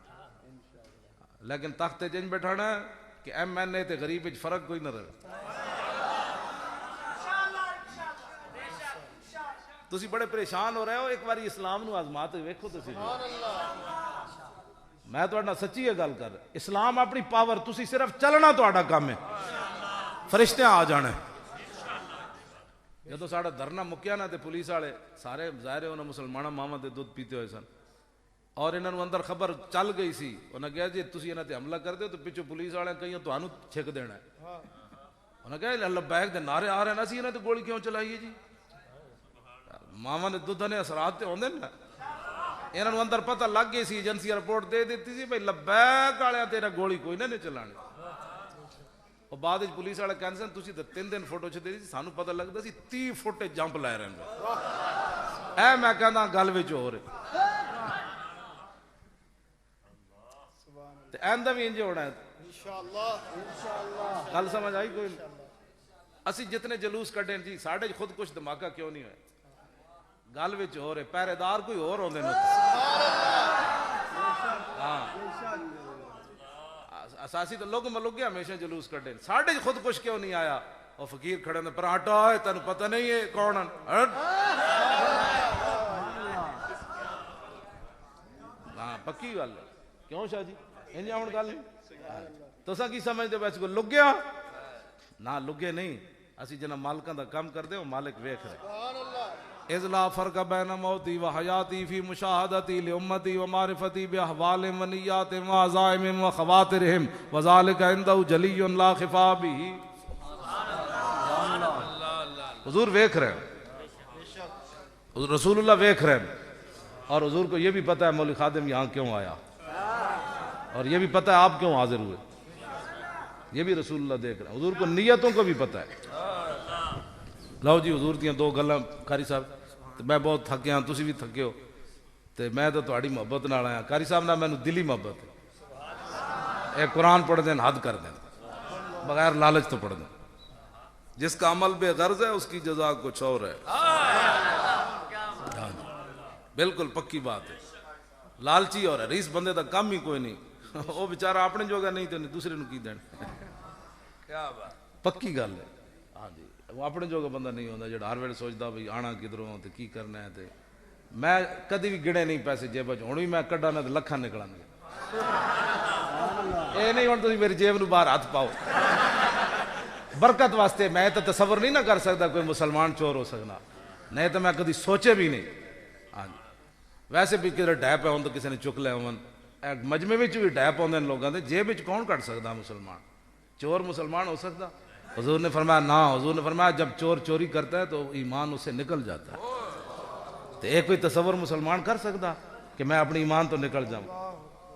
لیکن تخت جن بٹھانا ہے کہ ایم این اے تے غریب وچ فرق کوئی نہ رہے. تسی بڑے پریشان ہو رہے ہو, ایک باری اسلام نو آزما تے ویکھو. تسی میں تہاڈے نال سچی یہ گل کر رہا, اسلام اپنی پاور, تسی صرف چلنا تہاڈا کام ہے, فرشتے آ جانا ہے. جدو ساڑا دھرنا مکیا نا تے پولیس والے سارے ظاہر انہوں مسلمانہ ماما دے دودھ پیتے ہوئے سن, اور انہوں اندر خبر چل گئی سی. انہوں نے کہا جی تسی انہوں تے حملہ کر دے تو پچھو پولیس والے کہیں تو انہوں چھک دینا ہے. انہوں نے کہا لبیک دے نعرے آ رہے ہیں نا, سی انہوں تے گولی کیوں چلائی ہے جی, ماما نے دودھ نے اثرات تے ہوندے نا. انہوں اندر پتہ لگ گئی سی, ایجنسی رپورٹ دے دیتی سی بھئی لبیک والے تیرا گولی کوئی نہ چلانی. اور بعد پولیس والے کہنے سن تسی تے 3 دن فوٹو چ دے سی, سانو پتہ لگدا سی 30 فٹ جمپ لے رہے ہیں. اے میں کہندا گل وچ ہو رہے تے ایندا وی انج ہونا ہے انشاءاللہ. گل سمجھ آئی کوئی؟ اسی جتنے جلوس کڈے جی ساڈے خود کچھ دھماکہ کیوں نہیں ہوئے, گل وچ ہو رہے, پہرے دار کوئی اور ہوندے نے. ہاں اساسی تو لوگ ملوگے ہمیشہ جلوس کڈے, ساڈے خود کچھ کیوں نہیں آیا. اور فقیر کھڑے نے پر ہٹا ہے, تینوں پتہ نہیں ہے کون ہیں. ہاں پکی گل ہے. کیوں شاہ جی انج ہن گل تساں کی سمجھدے ویسے کوئی لگیا نہ لگے نہیں. اسی جنہ مالکاں دا کام کردے وہ مالک ویکھ رہے. اذ لا فرق بین موتی و حیاتی فی مشاہدتی لامتی و معرفتی باحوال و نیات و عزائم و خواترہم وذالک عنده جلی لا خفا به. حضور ویکھ رہے ہیں, رسول اللہ ویکھ رہے ہیں, اور حضور کو یہ بھی پتہ ہے مولوی خادم یہاں کیوں آیا, اور یہ بھی پتہ ہے آپ کیوں حاضر ہوئے, یہ بھی رسول اللہ دیکھ رہے ہیں. حضور کو نیتوں کو بھی پتہ ہے. لو جی حضور دیاں 2 گلاں قاری صاحب, میں بہت تھکیا, تسی بھی تھکے ہو, تے میں تو تہاڈی محبت نال آیا. قاری صاحب نال مینوں دلی محبت ہے. اے قرآن پڑھ دین حد کر دین, بغیر لالچ تو پڑھ دیں. جس کا عمل بے غرض ہے اس کی جزا کچھ اور ہے. بالکل پکی بات ہے. لالچی اور ہے ریس بندے دا کام ہی کوئی نہیں, وہ بیچارہ اپنے جوگا نہیں تو دوسرے نو کی دین. کیا بات, پکی گل ہے. ہاں جی, وہ اپنے جوگا بندہ نہیں ہوتا جڑا ہر ویلے سوچدا بھئی آنا کدھروں تے کی کرنا ہے. تے میں کدی بھی گڑے نہیں پیسے جیب وچ, ہن بھی میں کڈا نہ تے لکھاں نکلن گے. اے نہیں ہن تسی میری جیب نو باہر ہاتھ پاؤ برکت واسطے. میں تو تصور نہیں نہ کر سکتا کوئی مسلمان چور ہو سکنا, نہیں تو میں کدی سوچے بھی نہیں. ہاں جی, ویسے بھی کدھر ڈھے پہ ہون تو کسی نے چک لے ہون, مجمع وچ بھی ڈھے پاؤندے نے لوگاں دے, جیب وچ کون کٹ سکدا مسلمان؟ چور مسلمان ہو سکتا؟ حضور نے فرمایا نہ. حضور نے فرمایا جب چور چوری کرتا ہے تو ایمان اسے نکل جاتا ہے. تو ایک کوئی تصور مسلمان کر سکتا کہ میں اپنی ایمان تو نکل جاؤں؟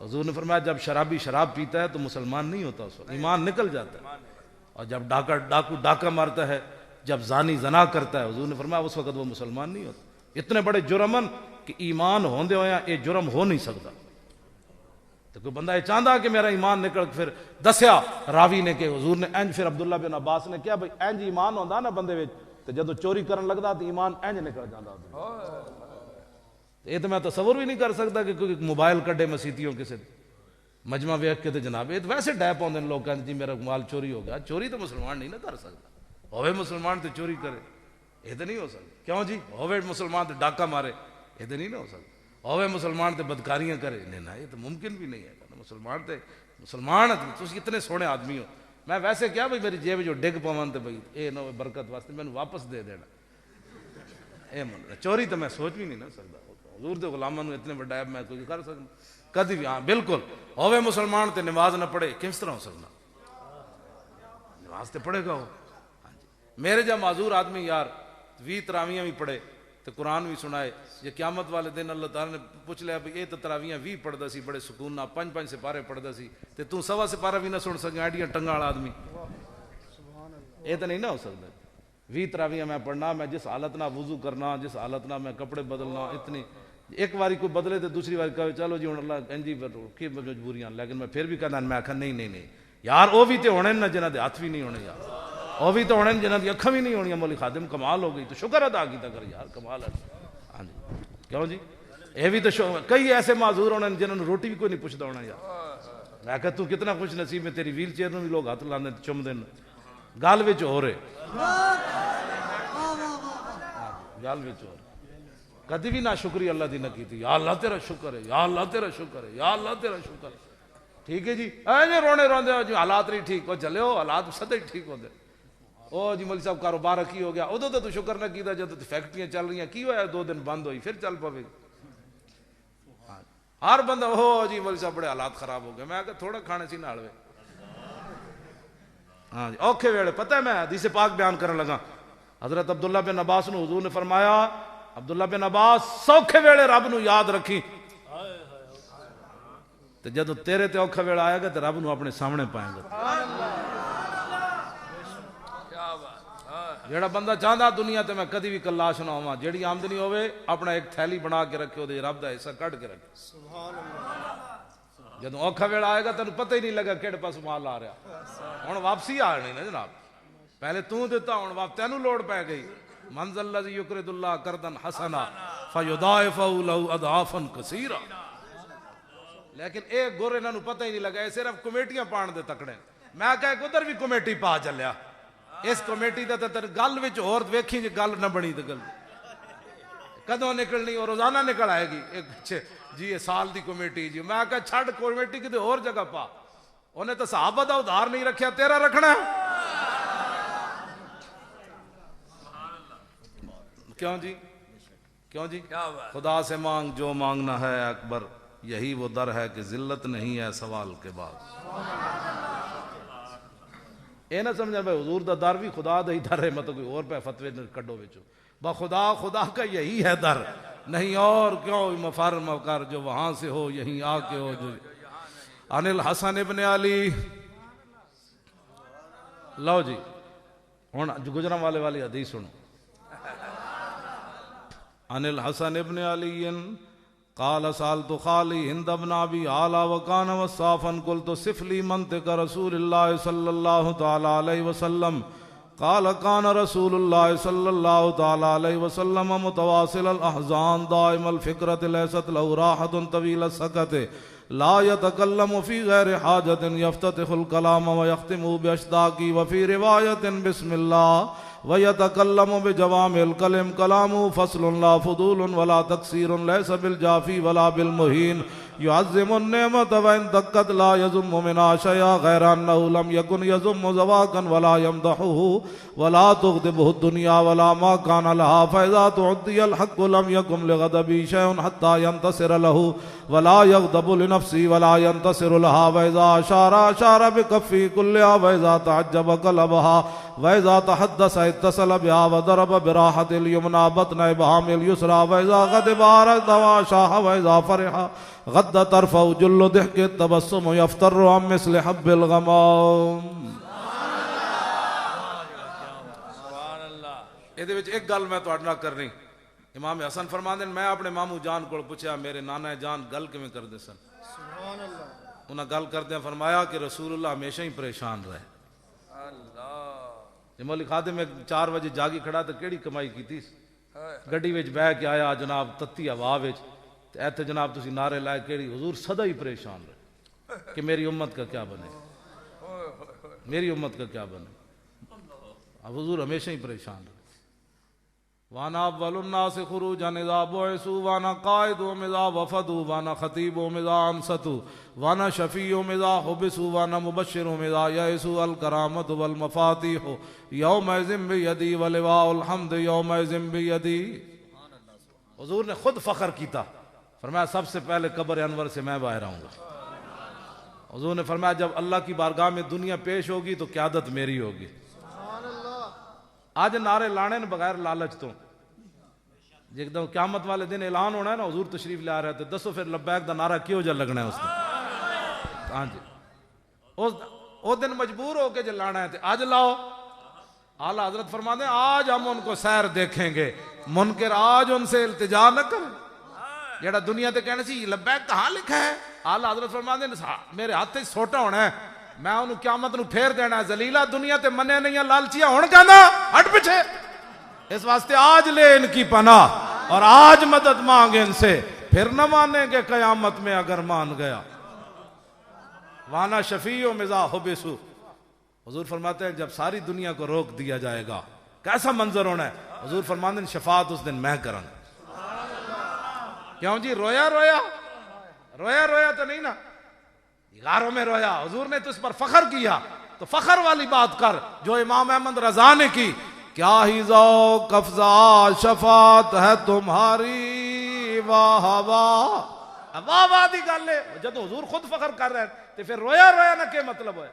حضور نے فرمایا جب شرابی شراب پیتا ہے تو مسلمان نہیں ہوتا, اس وقت ایمان نکل جاتا ہے. اور جب ڈاکو ڈاکہ مارتا ہے, جب زانی زنا کرتا ہے, حضور نے فرمایا اس وقت وہ مسلمان نہیں ہوتا. اتنے بڑے جرمن کہ ایمان ہوندے ہویا یہ جرم ہو نہیں سکتا. تو کوئی بندہ یہ چاہتا کہ میرا ایمان نکل, پھر دسیا راوی نے کہ حضور نے انج, پھر عبداللہ بن عباس نے کیا بھئی انج ایمان ہوندا نا بندے وچ, تے جدو چوری کرن لگدا تو ایمان انج نکل جاندا. یہ تو میں تصور بھی نہیں کر سکتا کہ کوئی موبائل کڈے مسیتیوں کسی مجمع ویکھ کے تے جناب یہ ویسے ڈے پاؤندے لوگ کہندے جی میرا موبائل چوری ہو گیا. چوری تو مسلمان نہیں نہ کر سکتا, ہوے مسلمان تے چوری کرے یہ تو نہیں ہو سکتا. کیوں جی ہوے مسلمان تے ڈاکہ مارے یہ تو نہیں نہ ہو سکتا. ہوے مسلمان تے بدکاریاں کرے نہیں نہ, یہ تو ممکن بھی نہیں ہے. مسلمان تے مسلمان تسی اتنے سونے آدمی ہو. میں ویسے کیا بھئی میری جیب جو ڈگ پاون تے بھئی اے نہ برکت واسطے مینوں واپس دے دینا. اے چوری تو میں سوچ بھی نہیں نہ سکتا. حضور دے غلاماں نوں اتنے بڑا میں کوئی کر سکتا کدی بھی؟ ہاں بالکل. ہوے مسلمان تے نماز نہ پڑھے کس طرح ہو سکتا؟ نماز تے پڑھے گا وہ. ہاں جی, میرے جب معذور آدمی یار 20 تراویاں بھی پڑھے تو قرآن بھی سنائے، یہ قیامت والے دن اللہ تعالیٰ نے پوچھ لیا بھئی یہ تو تراویاں 20 پڑھدا سی بڑے سکون نہ 5 سپارے پڑھدا سی تے تو 1.25 سپارہ بھی نہ سن سکے ایڈیاں ٹنگا والا آدمی، یہ تو نہیں نہ ہو سکتا۔ 20 تراویاں میں پڑھنا، میں جس حالت نہ وضو کرنا، جس حالت نہ میں کپڑے بدلنا، اتنی ایک باری کوئی بدلے تو دوسری باری کہے چلو جی ہن اللہ انجی کی مجبوریاں، لیکن میں پھر بھی کہنا میں آکھا نہیں یار وہ بھی تے ہونے نہ جنہاں دے ہاتھ بھی نہیں ہونے یار، وہ بھی تو ہونے جنہاں دی اکھاں بھی نہیں ہونیاں، مولی خادم کمال ہو گئی تو شکر ادا کیتا کر یار، کمال ہے۔ ہاں جی کیوں جی یہ بھی تو کئی ایسے معذور ہونے جنہوں نے روٹی بھی کوئی نہیں پوچھتا ہونا یار، میں کہا تو کتنا خوش نصیب میں تیری ویل چیئر میں بھی لوگ ہاتھ لاندے چم دین، گال وچ ہو رہے گال وچ ہو رہے، کدی بھی نہ شکری اللہ دی نہ کیتی، یا اللہ تیرا شکر ہے، یا اللہ تیرا شکر ہے، یا اللہ تیرا شکر ہے، ٹھیک ہے جی جی رونے روندے ہو جی حالات نہیں ٹھیک ہو چلے ہو، حالات سدے ٹھیک ہوندے، او جی مولوی صاحب کاروبار کی ہو گیا ادو تو شکر نہ کیتا جب فیکٹریاں چل رہی ہیں کی ہوا 2 دن بند ہوئی پھر چل پوے، ہر بندہ ہو جی مولوی صاحب بڑے حالات خراب ہو گئے، میں کہ تھوڑا کھانے سی نال وے، ہاں جی اوکھے ویلے پتہ ہے میں حدیث پاک بیان کرنے لگا، حضرت عبداللہ بن عباس نے حضور نے فرمایا عبداللہ بن عباس سوکھے ویلے رب نو یاد رکھی، تے جدو تیرے تے اوکھا ویلا آئے گا تے رب نو اپنے سامنے پائیں گا۔ جیڑا بندہ چاہتا دنیا تے میں کدی بھی کلاش نہ ہوا، جیڑی آمدنی ہوئے اپنا ایک تھیلی بنا کے رکھے دے رب دا حصہ کٹ کے رکھے، جدو اوکھا ویلا آئے گا تینوں پتہ ہی نہیں لگا کیڑے پاس مال آ رہا، ہن واپسی آ رہی نا جناب، پہلے تو دیتا ہن واپس تینوں لوڑ پے گئی، من ذا الذی یقرض اللہ قرضا حسنا فیضاعفہ لہ اضعافا کثیرا، لیکن ایک گور انہوں پتہ ہی نہیں لگا، یہ صرف کمیٹیاں پان دے تکڑے، میں کہا ادھر بھی کمیٹی پا چلیا، اس کمیٹی دا تے گل وچ اور ویکھی جے گل نہ بنی تے گل کدوں نکلنی اور روزانہ نکل آئے گی ایک اچھے جی یہ سال دی کمیٹی جی، میں کہا چھڑ کمیٹی کتے اور جگہ پا، انہیں تو صحابہ دا ادھار نہیں رکھیا تیرا رکھنا ہے، کیوں جی کیوں جی خدا سے مانگ جو مانگنا ہے اکبر، یہی وہ در ہے کہ ذلت نہیں ہے سوال کے بعد، اے نہ سمجھا بھائی حضور دا در بھی خدا دا ہی در ہے، مطلب کوئی اور پہ فتوے کڈو وچوں، با خدا کا یہی ہے در، نہیں اور کیوں مفرم کر جو وہاں سے ہو یہیں آ کے ہو جو۔ عن الحسن ابن علی، لو جی ہن گجراں والے والی حدیث سنو، عن الحسن ابن علی قال سألت خالي هند بن أبي عالى وكان وصافا قلت صف لي منطق رسول الله صلى الله تعالى عليه وسلم قال كان رسول الله صلى الله تعالى عليه وسلم متواصل الأحزان دائم الفكرة ليست له راحة طويل السكت لا يتكلم في غير حاجة يفتتح الكلام ويختم بأشتاق وفي رواية بسم الله وَيَتَكَلَّمُ بِجَوَامِ الْكَلِمِ كَلَامُ فَصْلٌ لَا فُضُولٌ وَلَا تَقْصِيرٌ لَيْسَ بِالْجَافِي وَلَا بِالْمُهِينِ يُعَزِّمُ النِّعْمَةَ وَإِنْ دَقَّتْ لَا يَزُمُّ مِنْهَا شَيْئًا غَيْرَ أَنَّهُ لَمْ يَكُنْ يَزُمُّ زَوَاقًا وَلَا يَمْدَحُهُ وَلَا تُغْضِبُهُ الدُّنْيَا وَلَا مَا كَانَ لَهَا فَإِذَا تُعْدِيَ الْحَقُّ لَمْ يَكُنْ لِغَضَبِهِ شَيْءٌ حَتَّى يَنْتَصِرَ لَهُ وَلَا يَغْضَبُ لِنَفْسِهِ وَلَا يَنْتَصِرُ لَهَا وَإِذَا أَشَارَ بِكَفِّهِ كُلِّهَا وَإِذَا تَعَجَّبَ قَلَبَهَا وَإِذَا تَحَدَّثَ اتصل بها وضرب براحة اليمنى بطن إبهام اليسرى وإذا غضب أراد وشاح وإذا فرح غض طرفه جل ضحك التبسم يفتر عن مثل حب الغمام۔ یہ ایک گل میں تہاڈے نال کرنی، امام حسن فرماندے میں اپنے مامو جان کو پوچھا میرے نانا جان گل کیویں کردے سن، سبحان اللہ، انہاں گل کردے فرمایا کہ رسول اللہ ہمیشہ ہی پریشان رہے، مولی خادم 4 بجے جاگی کھڑا تو کیڑی کمائی کیتی، گڈی وچ بہ کے آیا جناب تتی ہوا وچ تے ایتھے جناب تسی نعرے لائے کیڑی، حضور سدا ہی پریشان رہے کہ میری امت کا کیا بنے، میری امت کا کیا بنے، اب حضور ہمیشہ ہی پریشان رہے۔ وانا اول الناس خروجا اذا بعثوا وانا قائدهم اذا وفدوا وانا خطيبهم اذا انصتوا وانا شفيعهم اذا حبسوا وانا مبشرهم اذا يئسوا الكرامة والمفاتيح يومئذ بيدي ولواء الحمد يومئذ بيدي۔ حضور نے خود فخر کیتا، فرمایا سب سے پہلے قبر انور سے میں باہر آؤں گا۔ حضور نے فرمایا جب اللہ کی بارگاہ میں دنیا پیش ہوگی تو قیادت میری ہوگی، اج نعرے لانے نے بغیر لالچ تو جب قیامت والے دن اعلان ہونا ہے نا حضور تشریف لے آ رہے تھے دسو پھر لبیک دا نعرہ کیوں جا لگنا ہے اس دن؟ ہاں جی اس دن مجبور ہو کے جو لانا ہے آج لاؤ. اعلیٰ حضرت فرماتے ہیں آج ہم ان کو سیر دیکھیں گے منکر آج ان سے التجا نہ کریں. جیڑا دنیا تے کہنے سی لبیک کہاں لکھا ہے؟ اعلیٰ حضرت فرماتے ہیں میرے ہاتھ سوٹا ہونا ہے میں انہوں قیامت نو پھیر دینا ہے ذلیلہ دنیا تے منے نہیں لالچیاں ہون کہنا ہٹ پیچھے. اس واسطے آج لے ان کی پناہ اور آج مدد مانگے ان سے پھر نہ مانیں گے قیامت میں اگر مان گیا. وانا شفیع مزاح حبسو. حضور فرماتے ہیں جب ساری دنیا کو روک دیا جائے گا کیسا منظر ہونا ہے؟ حضور فرماتے ہیں شفاعت اس دن میں کروں. کیوں جی رویا رویا رویا رویا تو نہیں نا غاروں میں رویا. حضور نے تو اس پر فخر کیا تو فخر والی بات کر جو امام احمد رضا نے کی. کیا ہی ذوق افزا شفاعت ہے تمہاری واہ واہ واہ واہ دی گل ہے. جب حضور خود فخر کر رہے ہیں تو پھر رویا رویا نہ کیا مطلب ہے؟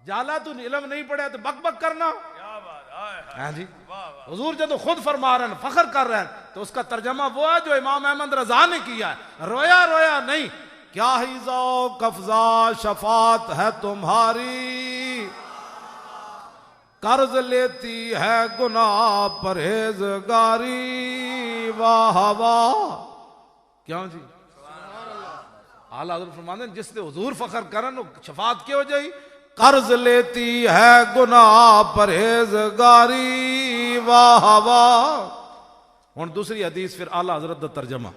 جالا تو علم نہیں پڑھا تو بک بک کرنا. ہاں جی حضور جب خود فرما رہے ہیں فخر کر رہے ہیں تو اس کا ترجمہ وہ ہے جو امام احمد رضا نے کیا ہے. رویا رویا نہیں. کیا ہی ذوق افزا شفاعت ہے تمہاری قرض لیتی ہے گناہ پرہیزگاری واہ واہ. کیوں جی اعلیٰ حضرت فرماتے ہیں جس سے حضور فخر کرن شفاعت کی ہو جائی قرض لیتی ہے گناہ پرہیزگاری واہ واہ. اور دوسری حدیث پھر اعلیٰ حضرت دا ترجمہ.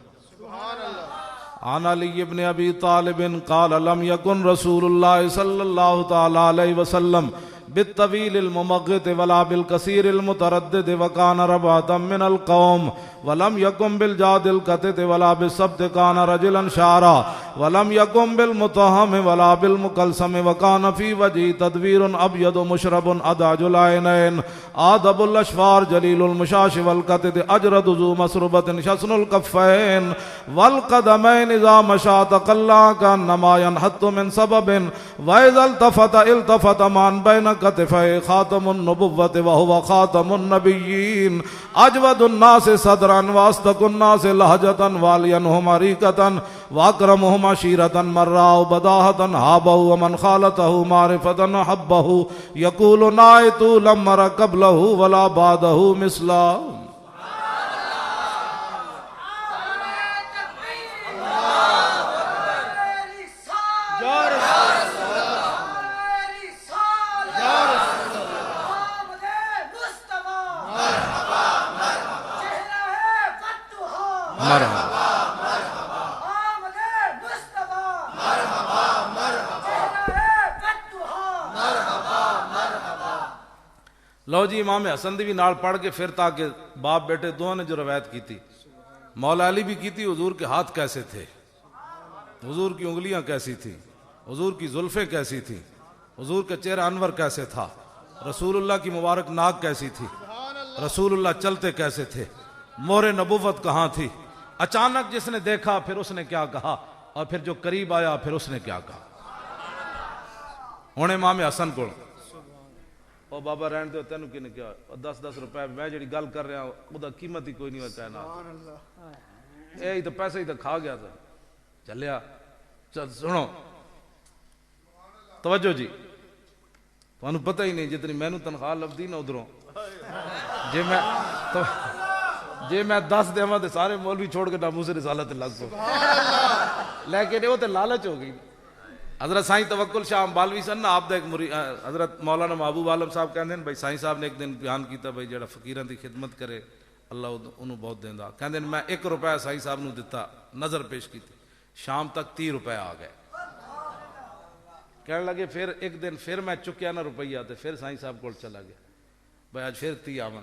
عن علی ابن ابی طالب قال لم يكن رسول اللہ صلی اللہ تعالی علیہ وسلم بالطویل الممغط ولا بالکثیر المتردد وکان ربعة من القوم ولم يكن بالجاد القطط ولا بالسبت كان رجلا شعرا ولم يكن بالمتهم ولا بالمكلسم وكان في وجهه تدوير ابيض مشرب اداج العينين آدب الاشفار جليل المشاش والقطط اجرد ذو مسربة شسن الكفين والقدمين اذا مشى تقلى كانما ينحط من سبب واذا التفت معا بين كتفيه خاتم النبوة وهو خاتم النبيين اجود الناس صدرا واصدق الناس لهجة والينهم عريقة واكرمهم عشيرة من رأوا بداهة هابه ومن خالته معرفة حبه يقول نائت لم أر قبله ولا بعده مثله. لو جی امام حسن دی بھی نال پڑھ کے پھر تاکہ باپ بیٹے دونوں نے جو روایت کی تھی مولا علی بھی کی تھی حضور کے ہاتھ کیسے تھے حضور کی انگلیاں کیسی تھی حضور کی زلفیں کیسی تھی حضور کا چہرہ انور کیسے تھا رسول اللہ کی مبارک ناک کیسی تھی رسول اللہ چلتے کیسے تھے مہر نبوت کہاں تھی اچانک جس نے دیکھا پھر اس نے کیا کہا اور پھر جو قریب آیا پھر اس نے کیا کہا. ہوں امام حسن کو او بابا رہن دو تینوں کی نے کیا 10 روپے میں جڑی گل کر رہا ہوں دا قیمت ہی کوئی نہیں ہوتا ہے نا اے تو پیسے ہی تو کھا گیا تھا چلیا. چل سنو توجہ جی تمہیں پتہ ہی نہیں جتنی میں تنخواہ لبدی نا ادھروں جی میں 10 دیواں تے سارے مولوی چھوڑ کے ناموس رسالت لگ کو لیکن وہ تے لالچ ہو گئی. حضرت سائیں توکل شاہ امبالوی سن نا آپ دا ایک حضرت مولانا محبوب عالم صاحب کہندے ہیں بھائی سائیں صاحب نے ایک دن بیان کیتا بھائی جڑا فقیراں دی خدمت کرے اللہ انہوں بہت دیندا. کہندے ہیں میں 1 روپیہ سائیں صاحب نو دتا نظر پیش کی تھی شام تک 30 روپے آ گئے. کہنے لگے پھر ایک دن پھر میں چکیا نا روپیہ تے پھر سائیں صاحب کول چلا گیا بھائی آج پھر 30 آواں.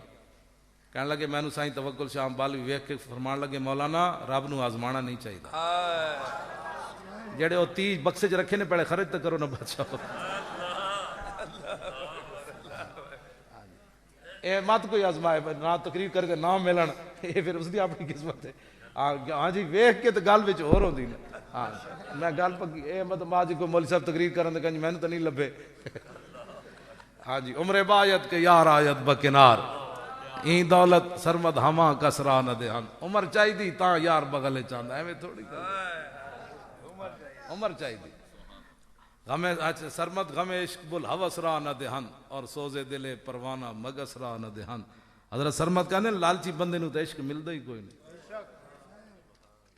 کہنے لگے میں نو سائیں توکل شاہ امبالوی ویکھ کے فرمان لگے مولانا رب نو آزمانا نہیں چاہیے جڑے وہ 30 بکسے چ رکھے نے پہلے خرچ تو کرو نا بادشاہ. اے مت کوئی آزمائے نہ تقریر کر کے نہ ملن یہ پھر اس دی اپنی قسمت ہے. ہاں جی ویکھ کے تو گل وچ ہور ہوندی نے. ہاں میں گل پکی اے مطلب آج کوئی مولوی صاحب تقریر کرن تے کہ میں تو نہیں لبے. ہاں جی عمر بایت کے یار آیت بکنار این دولت سرمد ہما کسرا نہ دہن عمر چاہی دی تا یار بغل چاہتا ہے تھوڑی عمر چاہی دی سرمد غم عشق بل حوس را نہ دہن اور سوزے دلے پروانہ مگس را نہ دہن حضرت سرمد کہندے لالچی بندے نو تے عشق ملدا ہی کوئی نہیں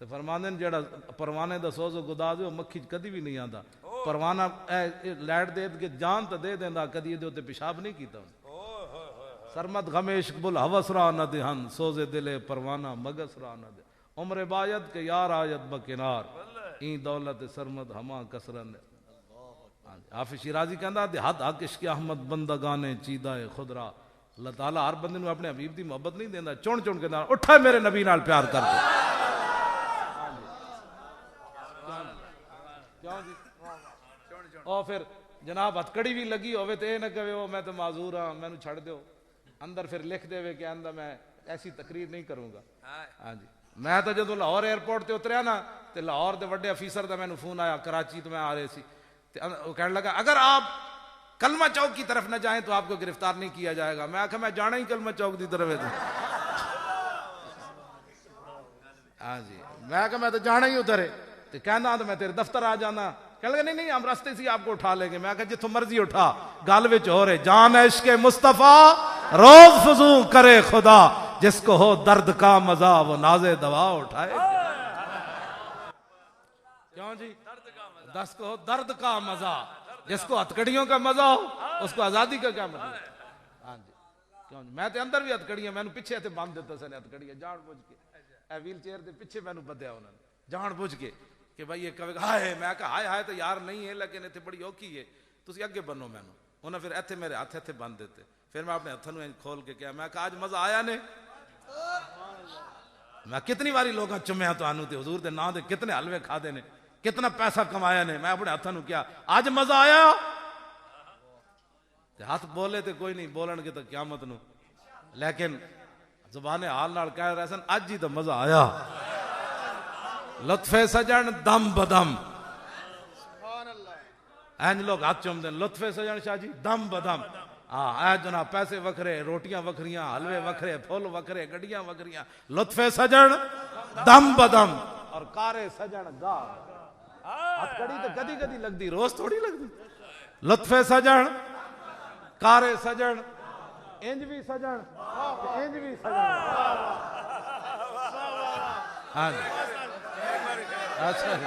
تے فرماندے جڑا پروانے دا سوز گدا دے مکھی کدی بھی نہیں آندا پروانہ لائٹ دے کے جان تے دے دیندا کدی دے تے پیشاب نہیں کیتا سرمد غم عشق بل حوس را نہ دہن سوزے دلے پروانہ مگس را نہ دے عمر باید کے یار آیت بکنار این دولت سرمد ہما کسرن حافظ شیرازی کہندا حد حق عشق احمد بندگانے چیدہ خود را اللہ تعالیٰ ہر بندے نو اپنے حبیب دی محبت نہیں دیندا چون چون کے نال اٹھا میرے نبی نال پیار کر کے کیوں جی اور پھر جناب ہتکڑی بھی لگی ہوئے تے نہ کہے او میں تو معذور ہاں مینوں چھڑ دیو اندر پھر لکھ دے وے کہ اندر میں ایسی تقریر نہیں کروں گا ہاں جی میں تو جدوں لاہور ایئرپورٹ تے اتریا نا تے لاہور دے بڑے افیسر دا مینوں فون آیا کراچی تو میں آ رہے سی تے وہ کہنے لگا اگر آپ کلمہ چوک کی طرف نہ جائیں تو آپ کو گرفتار نہیں کیا جائے گا میں آکھا میں جانا ہی کلمہ چوک دی طرف ہے ہاں جی میں آکھا میں تو جانا ہی ادھر ہے تو کہنا تو میں تیرے دفتر آ جانا کہنے لگا نہیں ہم راستے سے آپ کو اٹھا لیں گے میں آکھا جتوں مرضی اٹھا گال وچ ہو رہے جان عشق مصطفیٰ روز فضو کرے خدا جس کو ہو درد کا مزہ وہ ناز دوا اٹھائے کیوں جی دس کو ہو درد کا مزہ جس کو ہتکڑیوں کا مزہ ہو اس کو آزادی کا کیا مطلب ہاں جی کیوں میں تے اندر بھی ہتکڑیاں میں پیچھے تے باندھ دیتا سن ہتکڑیاں جان بوجھ کے اے ویل چیئر دے پیچھے میں بدیا انہوں نے جان بوجھ کے کہ بھائی یہ کہے گا ہائے میں کہا ہائے ہائے تو یار نہیں ہے لیکن اتنے بڑی اوکھی ہے تسی اگے بنو مینوں انہاں پھر ایتھے میرے ہاتھ ایتھے باندھ دیتے پھر میں اپنے ہتھاں نوں کھول کے کہا میں کہا آج مزہ آیا نے میں کتنی باری لوگاں چمیا تانوں تے حضور دے نام دے کتنے حلوے کھادے نے کتنا پیسہ کمایا نے میں اپنے ہاتھوں نوں کیا آج مزہ آیا تے ہاتھ بولے تے کوئی نہیں بولن کے تو قیامت نو لیکن زبان حال نال کہہ رہے سن اج ہی تو مزہ آیا لطف سجن دم بدم اینج لوگ ہاتھ چوم دیں لطف سجن شاہ جی دم بدم ہاں اے جناب پیسے وکھرے روٹیاں وکھریاں حلوے وکھرے پھول وکھرے گڈیاں وکھریاں لطف سجن دم بدم اور کارے سجن گا ہتکڑی تو کدی کدی لگدی روز تھوڑی لگدی لطف سجن کارے سجن انج بھی سجن انج بھی سجن ہاں جی اچھا جی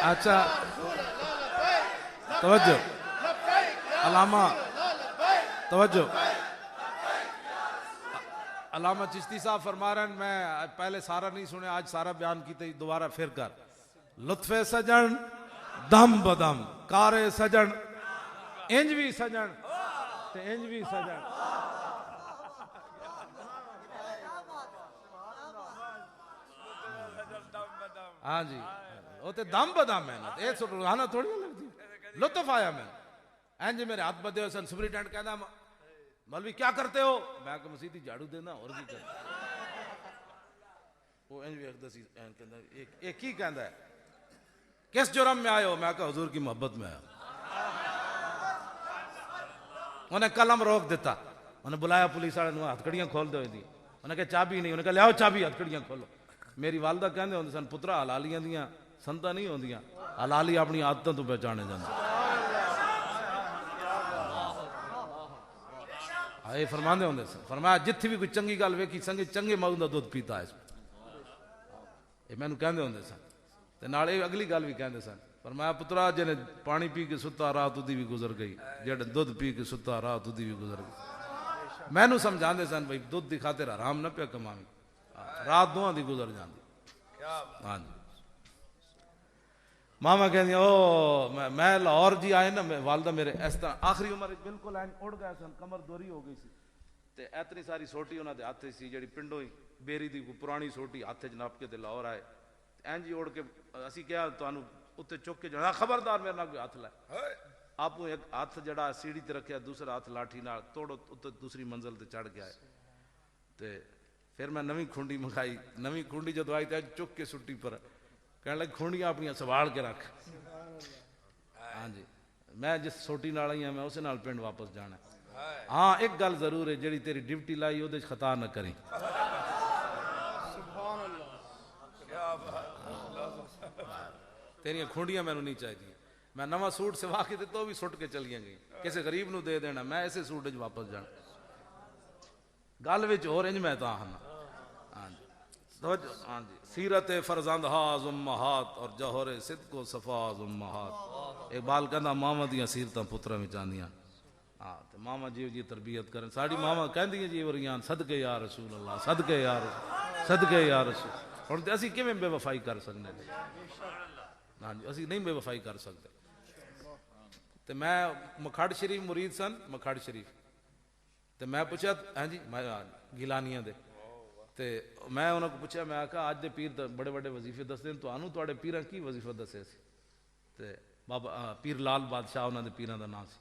اچھا توجہ علامہ توجہ علامہ چشتی صاحب فرما رہے ہیں میں پہلے سارا نہیں سنے آج سارا بیان کیتے دوبارہ پھر کر لطف سجن دم بدم کارے سجن انج بھی سجن تے انج بھی سجن ہاں جی وہ تے دم بدم ہے نا ایک سو روحانہ تھوڑی لگتی لطف آیا میں انج میرے ہاتھ بدے ہوئے سن سپرینٹینڈنٹ کہنا مولوی کیا کرتے ہو میں کہ مسیح جھاڑو دینا اور کی کرنا وہ انج بھی ایک کی کہندا ہے کس جرم میں آئے ہو میں کہ حضور کی محبت میں آیا انہیں قلم روک دیتا انہیں بلایا پولیس والے نے ہتکڑیاں کھول دو دی انہیں کہ چابی نہیں انہیں کہ لیاؤ چابی ہتکڑیاں کھولو میری والدہ کہندے ہوندے سن پترا حلالیاں دیاں سنتا نہیں ہوندیاں حلالی اپنی عادتوں تو پہچانے جاندے یہ فرماندے ہوندے سن فرمایا جتھے بھی کوئی چنگی گل ویکھی چنگے ماؤں دا دودھ پیتا ہے یہ مینوں کہندے ہوندے سن تے نال اگلی گل بھی کہندے سن فرمایا پترا جنے پانی پی کے ستا رات دی بھی گزر گئی جڑے دودھ پی کے ستا رات دی بھی گزر گئی مینوں سمجھاندے سن بھائی دودھ دی خاطر حرام نہ پیا کماویں رات دوہاں دی گزر جاندی ہاں جی ماما کہندی او میں لاہور جی آئے نا والدہ میرے اس طرح آخری عمر بالکل اڑ گئے سن کمر دوری ہو گئی سی تے اتنی ساری سوٹی انہاں دے ہاتھ سی جڑی پنڈوں ہی بیری دی پرانی سوٹی ہاتھ وچ ناپ کے تے لاہور آئے اینج ہی اڑ کے اسی کہیا تانوں اتنے چک کے جانا خبردار میرے نال کوئی ہاتھ لائے آپ ایک ہاتھ جڑا سیڑھی تے رکھیا دوسرا ہاتھ لاٹھی نال توڑو اتنے دوسری منزل تے چڑھ کے آئے تے پھر میں نویں کھونڈی منگائی نویں کھونڈی جدو آئی تے چک کے سٹی پر کہنے لگے کھونڈیاں اپنی سوال کے رکھ ہاں جی میں جس سوٹی نال آئی ہاں میں اسے نال پنڈ واپس جانا ہے۔ ہاں ایک گل ضرور ہے، جڑی تیری ڈیوٹی لائی وہ خطا نہ کریں۔ تیریاں کھونڈیاں مینوں نہیں چاہیے، میں نواں سوٹ سوا کے تو بھی سٹ کے چلیاں گئی، کسی غریب نو دے دینا، میں ایسے سوٹ وچ واپس جانا۔ گل وچ اور انج میں تا ہاں ہاں جی سیرت فرزند ہاز امہات اور جوہر صدق و صفاز امہات۔ اقبال کہندا ماواں دیاں سیرتاں پتراں وچ آندیاں، ہاں تے ماواں جی تربیت کرن۔ ساڈی ماواں کہندیاں جی وریاں صدقے یا رسول اللہ، صدقے یا رسول، صدقے یا رسول۔ ہن تے اسی کیویں بے وفائی کر سکنے؟ ہاں جی اسی نہیں بے وفائی کر سکتے۔ تے میں مکھڑ شریف مرید سن، مکھڑ شریف تے میں پوچھا ہاں جی میں گیلانیاں دے تے میں انہاں کو پوچھا، میں آکھا اج دے پیر بڑے بڑے وظیفے دسدے تانوں تواڈے پیراں کی وظیفہ دسیا سی؟ تے بابا پیر لال بادشاہ انہاں دے پیراں دا نام سی۔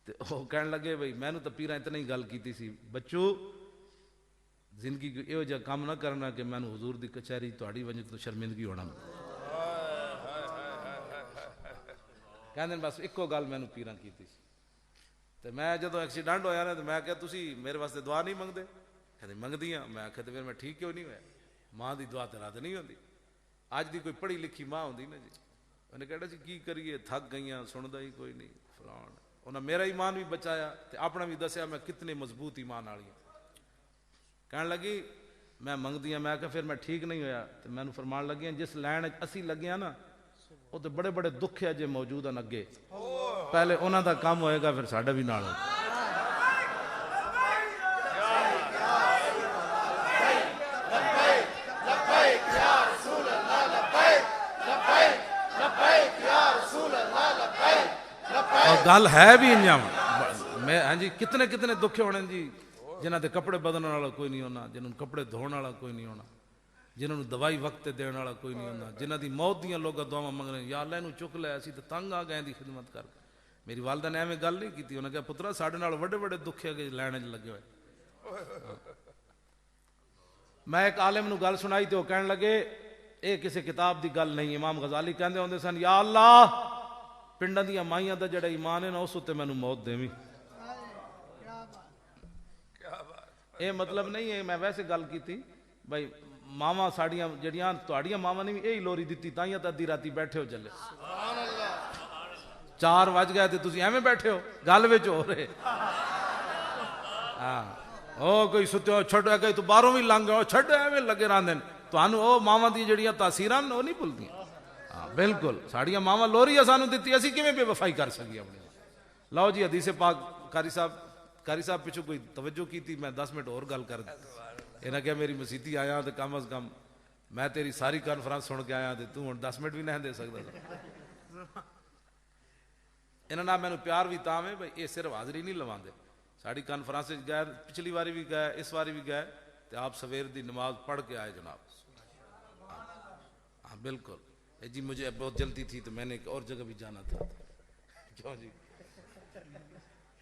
تے وہ کہن لگے بھئی مینوں تے پیراں اتنا ہی گل کیتی سی، بچو زندگی یہو جہا کام نہ کرنا کہ مینوں حضور دی کچہری تہاڈی وجہ تو شرمندگی ہونا۔ کہندے بس ایکو گل مینوں پیراں کیتی سی۔ تے میں جدوں ایکسیڈنٹ ہویا نا تے میں کہا تسی میرے واسطے دعا نہیں منگدے؟ کہندے منگدیاں۔ میں آکھیا تے پھر میں ٹھیک کیوں نہیں ہویا؟ ماں دی دعا تے رد نہیں ہوندی۔ اج دی کوئی پڑھی لکھی ماں ہوندی نا جی، انہیں کہنا جی کی کریے تھک گئیاں، سندا ہی کوئی نہیں فلان۔ انہاں میرا ایمان بھی بچایا تے اپنا بھی دسیا میں کتنے مضبوط ایمان والی ہوں۔ کہن لگی میں منگدیاں، میں کہا پھر میں ٹھیک نہیں ہویا تے مینوں فرمان لگیاں جس لین اسی لگے نا وہ تو بڑے بڑے دکھ ہے جے موجود ہیں اگے، پہلے انہاں دا کام ہوئے گا پھر ساڈا بھی نال ہوگا۔ اور گل ہے بھی انجام میں ہاں جی کتنے کتنے دکھے ہونے جی، جنہاں دے کپڑے بدلنے والا کوئی نہیں ہونا، جنہاں کپڑے دھونے والا کوئی نہیں ہونا، جنہوں دوائی وقت تے دین والا کوئی نہیں ہونا، جنہاں دی موت دیاں لوگ دعاواں منگنے یا اللہ انہوں چک لے اسی تے تنگ آ گئے دی خدمت کر کے۔ میری والدہ نے ایویں گل نہیں کیتی، انہاں کہا پترا ساڈے نال وڈے وڈے دکھ ہے کہ لین وچ لگے ہوئے۔ میں ایک عالم نو گل سنائی تے وہ کہن لگے اے کسی کتاب دی گل نہیں، امام غزالی کہندے ہوندے سن یا اللہ پنڈاں دیاں مائیاں دا جڑا ایمان ہے نا اس تے مینوں موت دیویں۔ اے مطلب نہیں ہے میں ویسے گل کیتی بھائی ماواں ساڈیاں جڑیاں تہاڈیاں ماواں نے بھی یہی لوری دتی تائیاں تے ادھی راتی بیٹھے ہو جلے 4 وج گئے تے تسی ایویں بیٹھے ہو، گل وچ ہو رہے ہاں او کوئی ستیو چھڈ گئے تو باہروں بھی لنگ گئے چھڈ ایویں لگے رہندے تانوں او ماواں دی جڑیاں تاثیراں او نہیں بھلدیاں۔ ہاں بالکل ساڈیاں ماواں لوری سانوں دتی اسی کیویں بے وفائی کر سکیے اپنی؟ لو جی حدیث پاک قاری صاحب پچھو کوئی توجہ کی تھی، میں 10 منٹ اور گل کر دی۔ انہاں کہا میری مسیتی آیا تو کم از کم میں تیری ساری کانفرنس سن کے آیا تو ہن 10 منٹ بھی نہیں دے سکتا۔ انہاں نال مینوں پیار بھی تاں ہے بھائی یہ صرف حاضری نہیں لواندے، ساری کانفرنس گئے پچھلی واری بھی گئے اس واری بھی گئے تو آپ سویر دی نماز پڑھ کے آئے جناب۔ ہاں بالکل جی مجھے بہت جلدی تھی تو میں نے ایک اور جگہ بھی جانا تھا۔ کیوں جی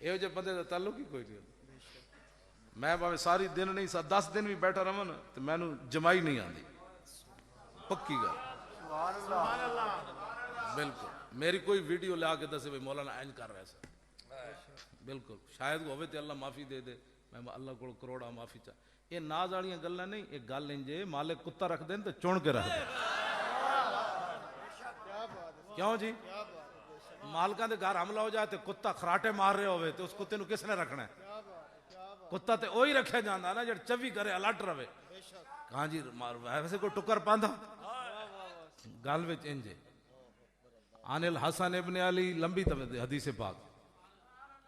یہ جو بندے کا تعلق ہی کوئی نہیں ہوتا۔ میں باوے ساری دن نہیں 10 دن بھی بیٹھا رہا نا تو میں نو جمائی نہیں آتی پکی گل بالکل۔ میری کوئی ویڈیو لیا کے دسے بھائی مولانا اینج کر رہا ہے بالکل شاید ہوئے تو اللہ معافی دے دے، میں اللہ کو کروڑا معافی چاہ۔ یہ ناز والیاں گلاں نہیں، ایک گل انجے مالک کتا رکھ دین تو چون کے رکھ دین۔ کیوں جی مالکاں دے گھر حملہ ہو جائے تو کتا خراٹے مار رہے ہوئے تو اس کتے نو کس نے رکھنا ہے؟ کتا تے وہی رکھا جاندہ نا جڑ 24 کرے الرٹ رہے۔ کہاں جی ویسے کوئی ٹکر پاندہ گل وچ انجے۔ عن الحسن ابن علی لمبی حدیث پاک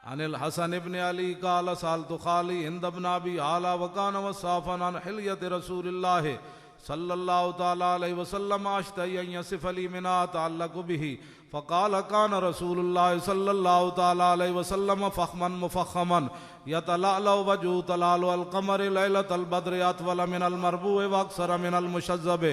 عن الحسن ابن علی قال سالت خالی ہند ابن ابی حالا وکان وصافا عن حلیت رسول اللہ صلی اللہ تعالی علیہ وسلم اشتہی ان یصف لی منا تعلق به فقال کان رسول اللہ صلی اللہ تعالی علیہ وسلم فخما مفخما یتلالو وجو تلالو القمر لیلۃ البدر اطول من المربوع واکثر من المشذب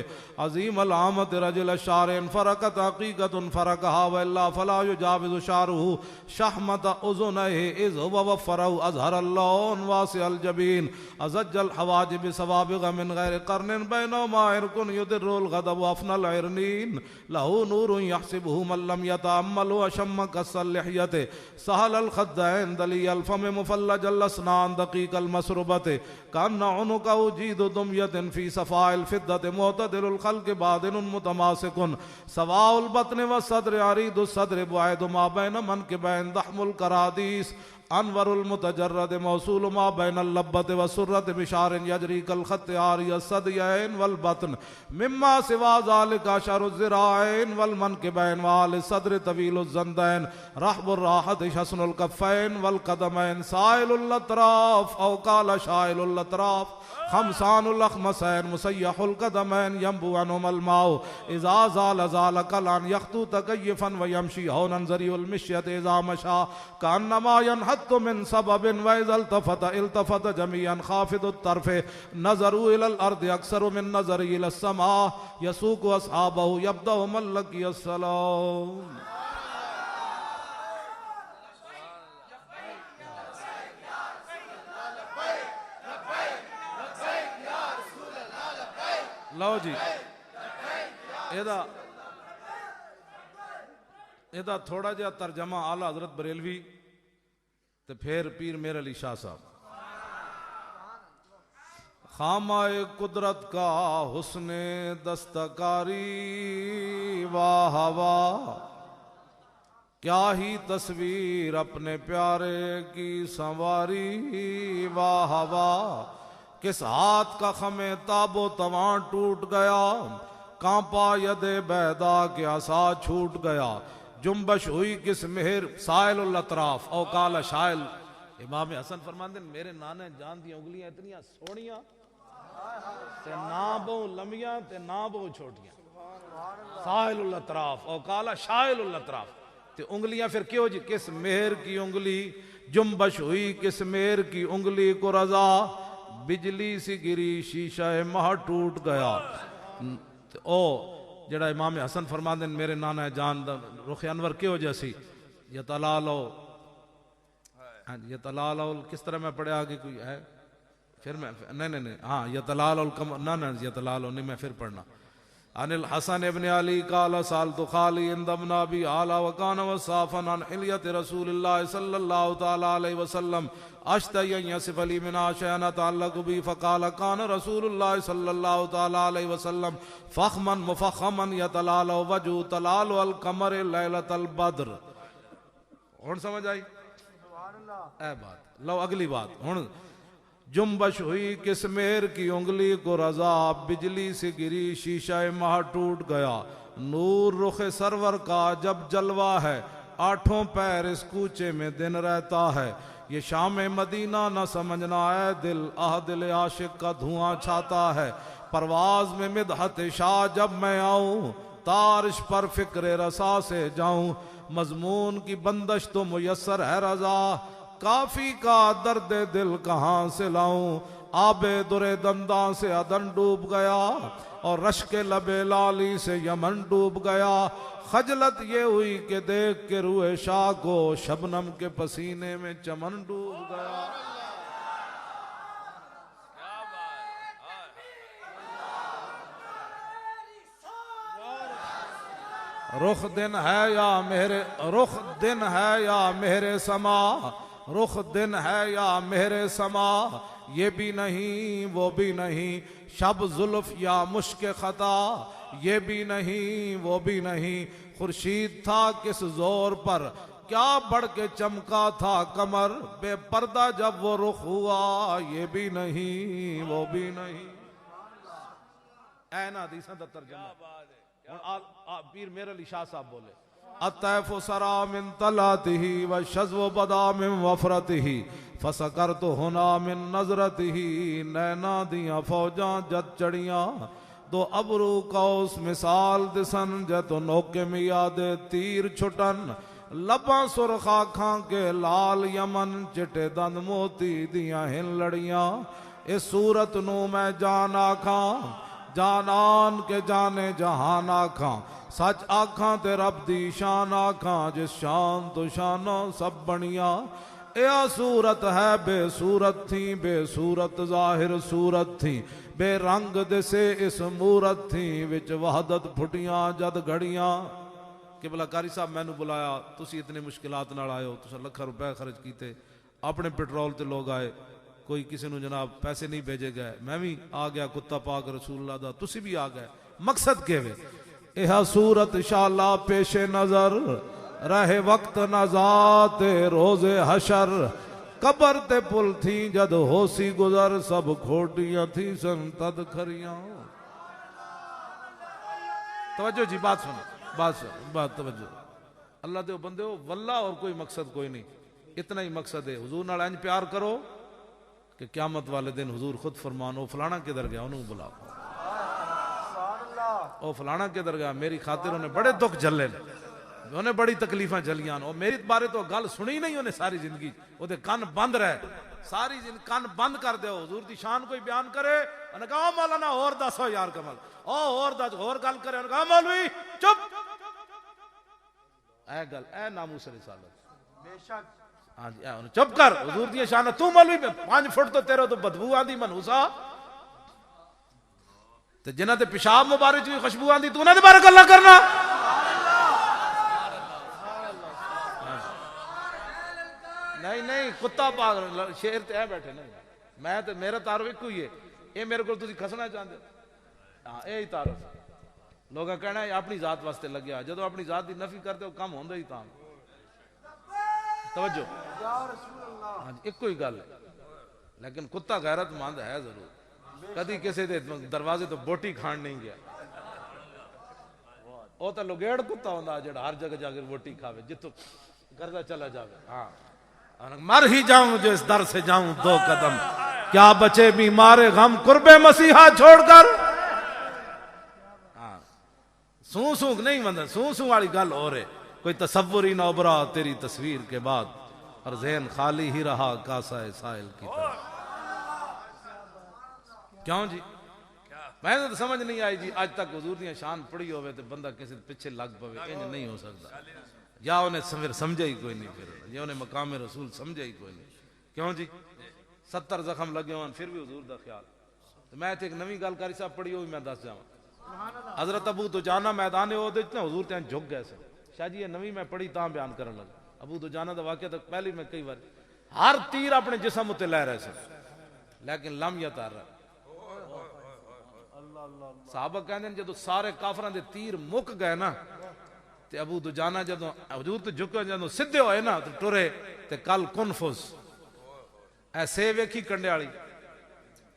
عظیم العامت رجل الشعر فرقت حقیقت فرقها والا فلا يجاوز شعره شحمت اذنه اذ هو وفره اظهر اللون واسع الجبین ازج الحواجب سوابغ من غیر قرن بینهما عرق يدر الغضب افنى العرنین له نور يحسبه من لم يتأمل وشم كس اللحية سهل الخدين دلي الفم مفلج الاسنان دقيق المسربة كأن عنقه جيد دمية في صفاء الفضة معتدل الخلق باطن متماسك سواء البطن والصدر عريض الصدر بعيد ما بين منكبين ضخم الكراديس انور المتجرد موصول ما بين اللبة والسرة بشعر يجري كالخط عاري الثديين والبطن مما سوى ذلك اشعر الذراعين والمنكبين وعلى الصدر طويل الزندين رحب الراحة حسن الكفين والقدمين سائل الاطراف او قال شائل الاطراف خمسان الاخمسين مسيح القدمين ينبو عنهم الماء اذا زال زال كالان يخطو تكيفا ويمشي هونا ذريع المشية اذا مشى كأنما ينحط من سبب واذا التفت التفت جميعا خافض الطرف نظروا الى الارض اكثر من نظر الى السماء يسوق اصحابه يبدأ من لقي السلام. لو جی ایدہ تھوڑا جا ترجمہ اعلیٰ حضرت بریلوی تے پھر پیر میر علی شاہ صاحب. خامہ قدرت کا حسن دستکاری واہ واہ کیا ہی تصویر اپنے پیارے کی سنواری واہ واہ کس ہاتھ کا خم تاب و تواں ٹوٹ گیا کانپا ید بیدا کے عصا چھوٹ گیا جنبش ہوئی کس مہر سائل الاطراف او قال شائل. امام حسن فرماندے میرے نانے جان دی انگلیاں اتنیاں سونیاں تے نہ بہو لمبیاں تے نہ بہو چھوٹیاں سائل الاطراف او قال شائل الاطراف تے انگلیاں پھر کیوں جی کس مہر کی انگلی جنبش ہوئی کس مہر کی انگلی کو رضا بجلی سی گری شیشہ ماہ ٹوٹ گیا. او جڑا امام حسن فرماندن میرے نانا جان رخ انور کی وجہ سی یتلالو یتلالو کس طرح میں پڑھے آگے کوئی ہے پھر میں نہیں ہاں یتلالو نہ یتلالو نہیں میں پھر پڑھنا. عن الحسن ابن علی قال سالت خالی عند ابن ابی اعلی وکان وصافا عن حلیت رسول اللہ صلی اللہ تعالی علیہ وسلم اشتہی ان یصف لی من شیئا تعلق بی فقال کان رسول اللہ صلی اللہ تعالی علیہ وسلم فخما مفخما یتلالو وجو تلالو القمر لیلۃ البدر. ہن سمجھ آئی اے بات. لو اگلی بات ہن جنبش ہوئی کس مہر کی انگلی کو رضا بجلی سے گری شیشہ ماہ ٹوٹ گیا نور رخ سرور کا جب جلوہ ہے آٹھوں پیر اس کوچے میں دن رہتا ہے یہ شام مدینہ نہ سمجھنا اے دل دل عاشق کا دھواں چھاتا ہے پرواز میں مدحت شاہ جب میں آؤں تارش پر فکر رسا سے جاؤں مضمون کی بندش تو میسر ہے رضا کافی کا درد دل کہاں سے لاؤں آب در دنداں سے عدن ڈوب گیا اور رشک لب لالی سے یمن ڈوب گیا خجلت یہ ہوئی کہ دیکھ کے روح شاہ کو شبنم کے پسینے میں چمن ڈوب گیا. رخ دن ہے یا میرے رخ دن ہے یا میرے سما رخ دن ہے یا میرے سما یہ بھی نہیں وہ بھی نہیں شب زلف یا مشک خطا یہ بھی نہیں وہ بھی نہیں خورشید تھا کس زور پر کیا بڑھ کے چمکا تھا کمر بے پردہ جب وہ رخ ہوا یہ بھی نہیں وہ بھی نہیں. این حدیثاں دا ترجمہ پیر میر علی شاہ صاحب بولے الطیف سرا من طلاته والشذو بدا من وفرته فسکرت ہنا من نظرته نینا دیاں فوجاں جد چڑیاں دو ابرو کوس مثال دسن جے تو نوکے میاد تیر چھٹن لباں سرخ آنکھاں کے لال یمن چٹے دند موتی دیاں ہن لڑیاں اس صورت نو میں جان آکھاں جانان کے جانے جہان آکھاں سچ آکھاں تے رب دی شان آکھاں جس شان تو شانوں سب بنیاں اے صورت ہے بے صورت تھی بے صورت ظاہر صورت تھی بے رنگ دسے اس مورت تھی وچ وحدت پھٹیاں جد گھڑیاں قبلہ قاری صاحب میں نے بلایا تسی اتنے مشکلات نال آئے ہو تسا لکھا روپے خرچ کیتے اپنے پیٹرول تے لوگ آئے کوئی کسی نو جناب پیسے نہیں بھیجے گئے میں بھی آ گیا کتا پاک رسول اللہ دا تسی بھی آ گئے مقصد کے وے یہ صورت انشاءاللہ پیش نظر رہے وقت نزات روز حشر قبر تے پل تھی جد ہو سی گزر سب کھوٹیاں تھی سن تد کھریاں توجہ جی بات سنو بات توجہ اللہ دے بندے ہو واللہ اور کوئی مقصد کوئی نہیں اتنا ہی مقصد ہے حضور نال انج پیار کرو کہ قیامت والے دن حضور خود فرمان او فلانا کدھر گیا انہوں بلا او فلانا کدھر گیا میری خاطر انہیں بڑے دکھ جھلے انہیں بڑی تکلیفاں جھلیاں او میری بارے تو گل سنی نہیں انہیں ساری زندگی او دے کان بند رہے ساری کان بند کر دے حضور دی شان کوئی بیان کرے انہیں کہا مولانا اور دسو یار کمل اور گل کرے انہیں کہا مولوی چپ اے گل اے ناموس رسالت بے شک ہاں جی چپ کر حضور دی شان تو مولوی 5 فٹ تو تیرے تو بدبو آندی منوسا تے جنہاں تے پیشاب مبارک بھی خوشبو آندی تو انہاں دے بارے گلاں کرنا نہیں کتا پاک شیر تے اے بیٹھے نہیں میں تے میرا تعارف ایک ہوئی ہے اے میرے کو تسی کھسنا چاہندے ہاں اے ہی تعارف لوگاں کہنا ہے اپنی ذات واسطے لگیا جدو اپنی ذات دی نفی کرتے ہو کم ہوندا ہی تاں توجہ ہاں جی ایک کوئی گل ہے لیکن کتا غیرت مند ہے ضرور کدی کسی دے دروازے تو بوٹی کھان نہیں گیا وہ تو لگیڑ کتا ہوندا جڑا ہر جگہ جا کے بوٹی کھاوے جتوں کردا چلا جاوے ہاں مر ہی جاؤں جو اس در سے جاؤں 2 قدم کیا بچے بیمار غم قرب مسیحا چھوڑ کر ہاں سوں نہیں بندہ سوں والی گل ہو رہے کوئی تصور ہی نہ ابھرا تیری تصویر کے بعد اور ذہن خالی ہی رہا کاسہ سائل کی طرح کیوں جی میں تو سمجھ نہیں آئی جی آج تک حضور دی شان پڑھی ہوئے تو بندہ کسی پیچھے لگ پوے انج نہیں ہو سکتا یا انہیں سمجھا ہی کوئی نہیں پھر یا انہیں مقام رسول سمجھا ہی کوئی نہیں کیوں جی 70 زخم لگے ہوئے پھر بھی حضور دا خیال تو میں ایک نوی گل کاری صاحب پڑھی ہوئی میں دس جاواں حضرت ابو دجانہ میدان عہد وچ حضور تے جھک گئے سن شاہ جی یہ نوی میں پڑھی تاں بیان کرن لگا ابو دجانہ دا واقعہ تک پہلی میں کئی بار ہر تیر اپنے جسم تے لے رہے سن لیکن لم یتحرک صحابہ کہندے جدو سارے کافراں دے تیر مک گئے نا تے ابو دجانہ جدو حضور تے جھکے جدو سدھے ہوئے نا تے ٹرے تے کل کنفس ایسے ویکھی کنڈے والی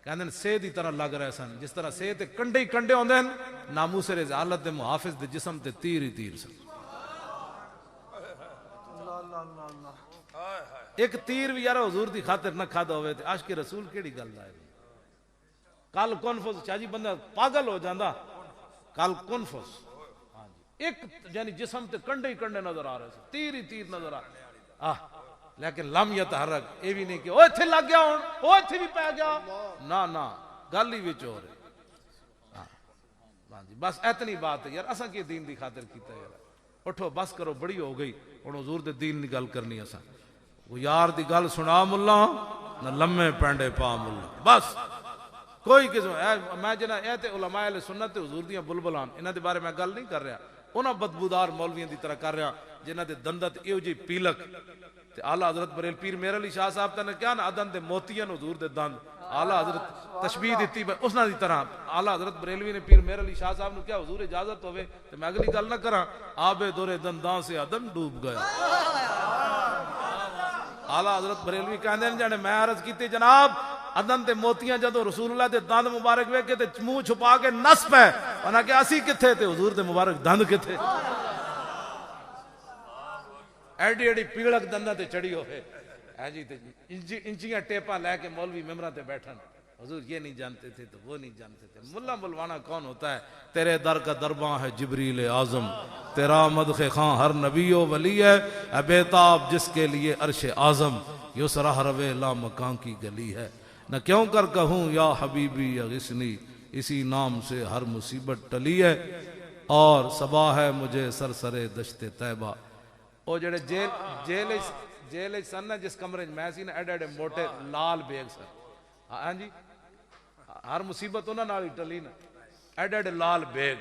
کہندے سے دی طرح لگ رہے سن جس طرح سے تے کنڈے ہی کنڈے ہوندے ہیں ناموس رسالت دے محافظ دے جسم تے تیر ہی تیر سن ایک تیر بھی یار حضور دی خاطر نہ کھادا ہوئے تے عاشق رسول کیڑی گل دا ہے کل کنفس چاہ جی بندہ پاگل ہو جاندا کل کنفس ایک یعنی جسم تے کنڈے ہی کنڈے نظر آ رہے تھے تیر ہی تیر نظر آ رہے لیکن لم یتحرک اے بھی نہیں کہ او ایتھے لگ گیا ہن او ایتھے بھی پے گیا نہ گل ہی وچ ہو رہی ہاں جی بس اتنی بات ہے یار اساں کی دین دی خاطر کیتا ہے یار اٹھو بس کرو بڑی ہو گئی ہن حضور دے دین دی گل کرنی اساں وہ یار دی گل سنا ملا نہ لمے پینڈے پا ملا بس کوئی قسم میں جنا اے تے علماء اہل سنت تے حضور دیاں بلبلان انہاں دے بارے میں گل نہیں کر رہا انہاں بدبودار مولویاں دی طرح کر رہا جنہاں دے دندت ایو جی پیلک تے اعلیٰ حضرت بریل پیر میرے علی شاہ صاحب تے نے کیا نا ادن دے موتیاں حضور دے دند اعلیٰ حضرت تشبیہ دیتی اسنا دی طرح اعلیٰ حضرت بریلوی نے پیر میرے علی شاہ صاحب نے کیا حضور اجازت ہوئے تے میں اگلی گل نہ کراں آب دور دنداں سے ادن ڈوب گیا اعلیٰ حضرت بریلوی کہندے ہیں جانے میں عرض کیتی جناب ادن تے موتیاں جدو رسول اللہ دے دند مبارک ویکھے تے منہ چھپا کے نس پے انہاں کہ اسی کتھے تے حضور دے مبارک دند کتھے ایڈی ایڈی پیڑک دنداں تے چڑھی ہوئے ہے جی انچیاں ٹیپاں لے کے مولوی ممبراں تے بیٹھن حضور یہ نہیں جانتے تھے تو وہ نہیں جانتے تھے ملا ملوانا کون ہوتا ہے تیرے در کا درباں ہے جبریل اعظم تیرا مدح خاں ہر نبی و ولی ہے، اے بیتاب جس کے لیے عرش اعظم، یس راہ روے لا مکان کی گلی ہے۔ نہ کیوں کر کہوں یا حبیبی اغثنی، اسی نام سے ہر مصیبت ٹلی ہے، اور صبا ہے مجھے سرسرے دشت طیبہ۔ او جڑے جیل سن جس کمرے میں سی نا، ایڈے ایڈے موٹے لال بیگ سن، ہاں جی، ہر مصیبت انہاں نال ہی ٹلی نا، ایڈے ایڈے لال بیگ،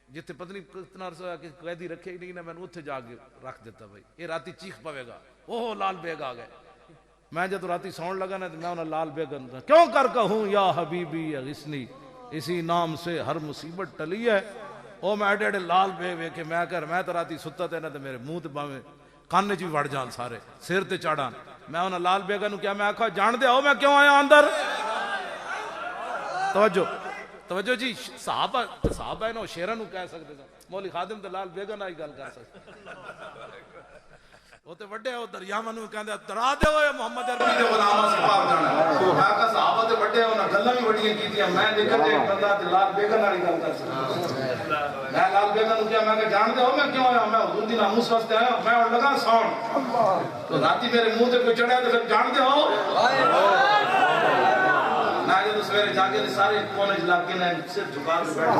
جتنے پتہ نہیں کتنا عرصہ ہوا کہ قیدی رکھے ہی نہیں نا، میں نے اتنے جا کے رکھ دیتا بھائی، یہ راتی چیخ پوے گا، اوہ لال بیگ آ گئے۔ میں جب راتی سون لگا نا تو میں انہیں لال بیگ اندر، کیوں کر کہوں یا حبیبی اغثنی، اسی نام سے ہر مصیبت ٹلی ہے۔ او میں ایڈے ایڈے لال بیگ ویکھے، میں تو راتی ستا تے نا تے میرے منہ تے باویں کان چ بھی وڑ جان سارے، سر تے چاڑان۔ میں انہیں لال بیگاں نو کیا میں آکھا جان دے آؤ میں کیوں آیا اندر؟ توجہ جی، صحابہ نو شیراں نو کہہ سکتے ہیں، مولی خادم تے لال بیگاں نال گل کر سکتے وہ تے وڈے او دریاواں نو کہندے ترا دے اوے محمد عربی دے غلاماں سے پاک جانا۔ میں کہا صحابہ تے وڈے انہاں گلاں وی وڈیاں کیتیاں، میں دیکھا تے بندہ تے لال بیگاں نال گل کر سکدا۔ میں لال بیگاں نو کیا میں کہ جان دے او میں کیوں آیا؟ میں حضور دی ناموس واسطے آیا، میں اور لگا سون تو راتی میرے منہ تے کوئی چڑھیا تے پھر جان دے او میں جب سویرے جاگے تے سارے کونے علاقے نے صرف جھکا کے بیٹھے،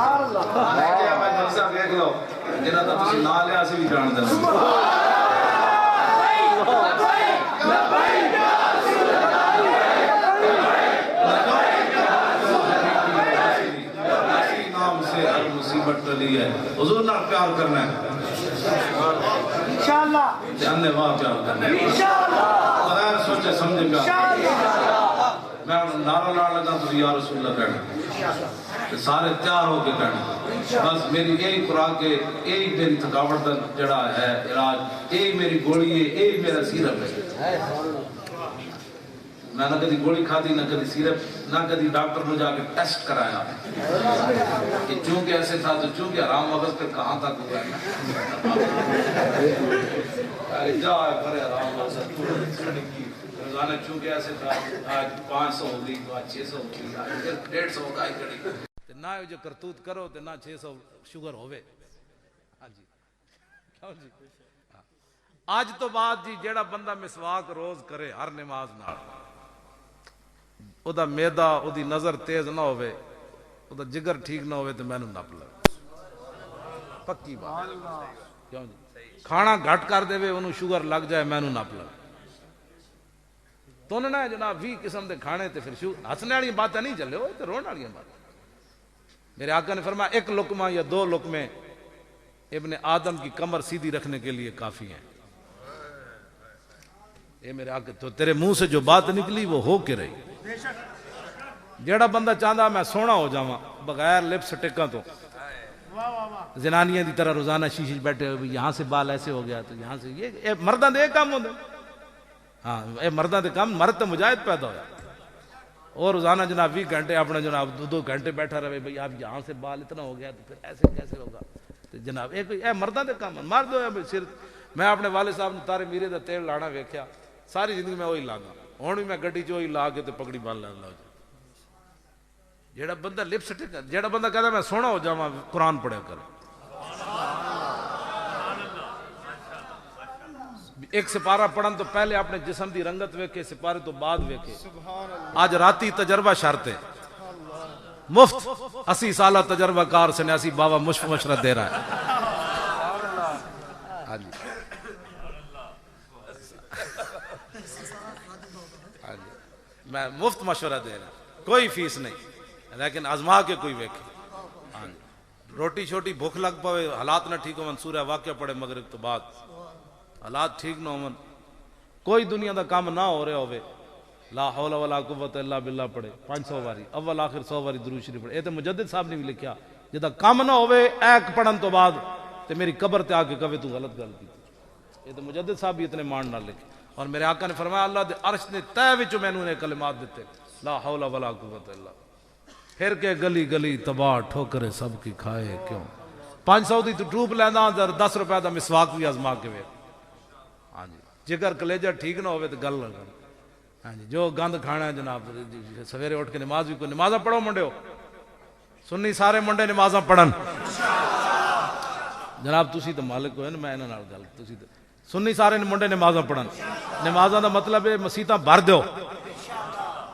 میں کہیا میں جلسہ دیکھ لو جنہاں دا تسی نام لیا اسی بھی جان دے۔ مصیبت ٹلی ہے، حضور نہ پیار کرنا ہے انشاءاللہ، جاننے واہ پیار کرنا ہے انشاءاللہ، بغیر سوچے سمجھے پیار میں نعرہ لاڑ لگا تو یا رسول اللہ کہنا، سارے تیار ہو کے کہنا، بس میری یہی خوراک ہے، یہی میری تھکاوٹ کا جڑا ہے علاج، یہی میری گولی ہے، یہی میرا سیرپ ہے۔ میں نہ کدی گولی کھادی، نہ کدی سیرپ، نہ کدی ڈاکٹر نے جا کے ٹیسٹ کرایا کہ چونکہ ایسے تھا تو چونکہ حرام وقت پہ کہاں تک ہوا ہے جائے بھرے حرام وقت روزانہ چونکہ ایسے تھا، آج 500 ہو گئی تو آج 600 ہو گئی، آج 150 ہو گئی کڑی، نہ جو کرتوت کرو تو نہ 600 شوگر ہوئے۔ ہاں جی کیوں جی، آج تو بعد جی جیڑا بندہ مسواک روز کرے ہر نماز نال، او دا میدا، او دی نظر تیز نہ ہوئے، او دا جگر ٹھیک نہ ہوئے تو میں نو نپ لگ پکی بات۔ کیوں جی، کھانا گھٹ کر دے وے انہوں شوگر لگ جائے میں نو نپ لگ تو نہ جناب 20 قسم دے کھانے تے پھر ہسنے والی باتیں نہیں چلے ہوئے تے رونے والی بات۔ میرے آقا نے فرمایا ایک لقمہ یا 2 لقمے ابن آدم کی کمر سیدھی رکھنے کے لیے کافی ہیں۔ اے میرے آقا تو تیرے منہ سے جو بات نکلی وہ ہو کے رہی۔ جیڑا بندہ چاہتا میں سونا ہو جاواں بغیر لپ سٹکاں تو، زنانیاں دی طرح روزانہ شیشے بیٹھے ہوئے یہاں سے بال ایسے ہو گیا تو یہاں سے یہ مرداں دے کام ہوندے، ہاں اے مرداں دے کام، مرد تو مجاہد پیدا ہویا اور روزانہ جناب 20 گھنٹے اپنا جناب 2 گھنٹے بیٹھا رہے بھئی آپ یہاں سے بال اتنا ہو گیا تو پھر ایسے کیسے ہوگا تو جناب اے مرداں دے کام مرد ہویا بھئی صرف۔ میں اپنے والد صاحب نے تارے میرے دا تیل لانا ویکھیا، ساری زندگی میں وہی لانا، ہوں بھی میں گڈی چ وہی لا کے تے پگڑی بن لینا۔ جیڑا بندہ لپ سٹک، جیڑا بندہ کہتا میں سونا ہو جاواں قرآن پڑھیا کر، ایک سپارہ پڑھن تو پہلے اپنے جسم دی رنگت ویکھے، سپارے تو بعد ویکھے۔ آج راتی تجربہ شرط ہے، مفت 80 سالہ تجربہ کار سنیاسی بابا مشورہ دے رہا ہے۔ میں مفت مشورہ دے رہا ہوں، کوئی فیس نہیں، لیکن آزما کے کوئی ویکھے۔ روٹی چھوٹی بھوک لگ پوے، حالات نہ ٹھیک ہون، سورہ واقعہ پڑھے مغرب تو بعد، حالات ٹھیک نہ ہون، کوئی دنیا دا کام نہ ہو رہا ہوئے، لا حول ولا قوت الا باللہ پڑھے 500 واری، اول آخر 100 واری درود شریف پڑھے۔ یہ تو مجدد صاحب نے بھی لکھیا جدا کام نہ ہوئے ایک پڑھن تو بعد تے میری قبر تے آ کے کہے تو غلط گل کی۔ یہ تو مجدد صاحب بھی اتنے مان نہ لکھے، اور میرے آقا نے فرمایا اللہ دے عرش نے تہ وچوں مینوں نے کلمات دیتے، لا حول ولا قوت الا، پھر کے گلی گلی تباہ ٹھوکرے سب کی کھائے کیوں، 500 دی تو ٹوپ لینا 10 روپے دا مسواک بھی آزما کے ویکھ۔ ہاں جی، جگر کلیجہ ٹھیک نہ ہوئے تو گل لگا، ہاں جی جو گند کھانا ہے جناب، سویرے اٹھ کے نماز بھی کوئی نمازاں پڑھو منڈے ہو، سنی سارے منڈے نمازاں پڑھن، جناب تسی تو مالک ہوئے نا، میں انہاں نال گل تسی تے سنی سارے منڈے نمازاں پڑھن، نمازاں دا مطلب ہے مسیتاں بھر دیو،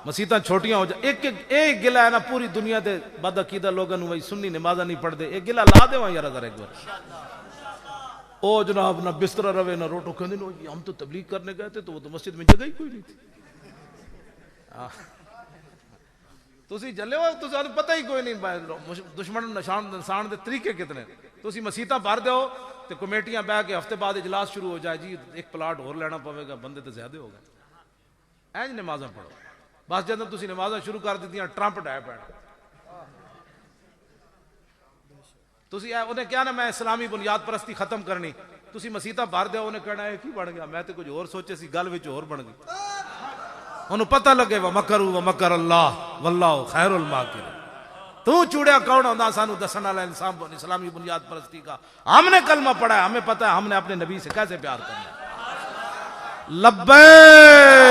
مسیتاں چھوٹیاں ہو جائے. ایک گلا ہے نا پوری دنیا دے بد عقیدہ لوگاں نوں وہی سنی نمازاں نہیں پڑھ دے، ایک گلا لا دیواں یار ذرا ایک بار. او جناب نہ بستر رہے نہ روٹو کھندے نو، ہم تو تبلیغ کرنے گئے تھے تو وہ تو مسجد میں جگہ ہی کوئی نہیں تھی. تسی جلے ہو تو سانوں پتہ ہی کوئی نہیں دشمن نشان دے طریقے کتنے. تسی مسیتاں بھر دیو تے کمیٹیاں بیٹھ کے ہفتے بعد اجلاس شروع ہو جائے جی ایک پلاٹ اور لینا پوے گا، بندے تے زیادہ ہو گئے. اینج نمازاں پڑھو. بس جدوں تسی نمازاں شروع کر دتیاں ٹرمپ ڈائے پڑ تسی انہیں کیا نا میں اسلامی بنیاد پرستی ختم کرنی، تسی مسیتاں بھر دیو انہیں کہنا ہے کی بن گیا، میں تے کچھ اور سوچے سی گل وچ اور بن گئی. انہوں پتہ لگے ومکروا ومکر اللہ واللہ خیر الماکرین. تو چوڑیا کون ہوندا سانو دسن والا انسان اسلامی بنیاد پرستی کا؟ ہم نے کلمہ پڑھا ہے، ہمیں پتہ ہے ہم نے اپنے نبی سے کیسے پیار کرنا ہے. لبیک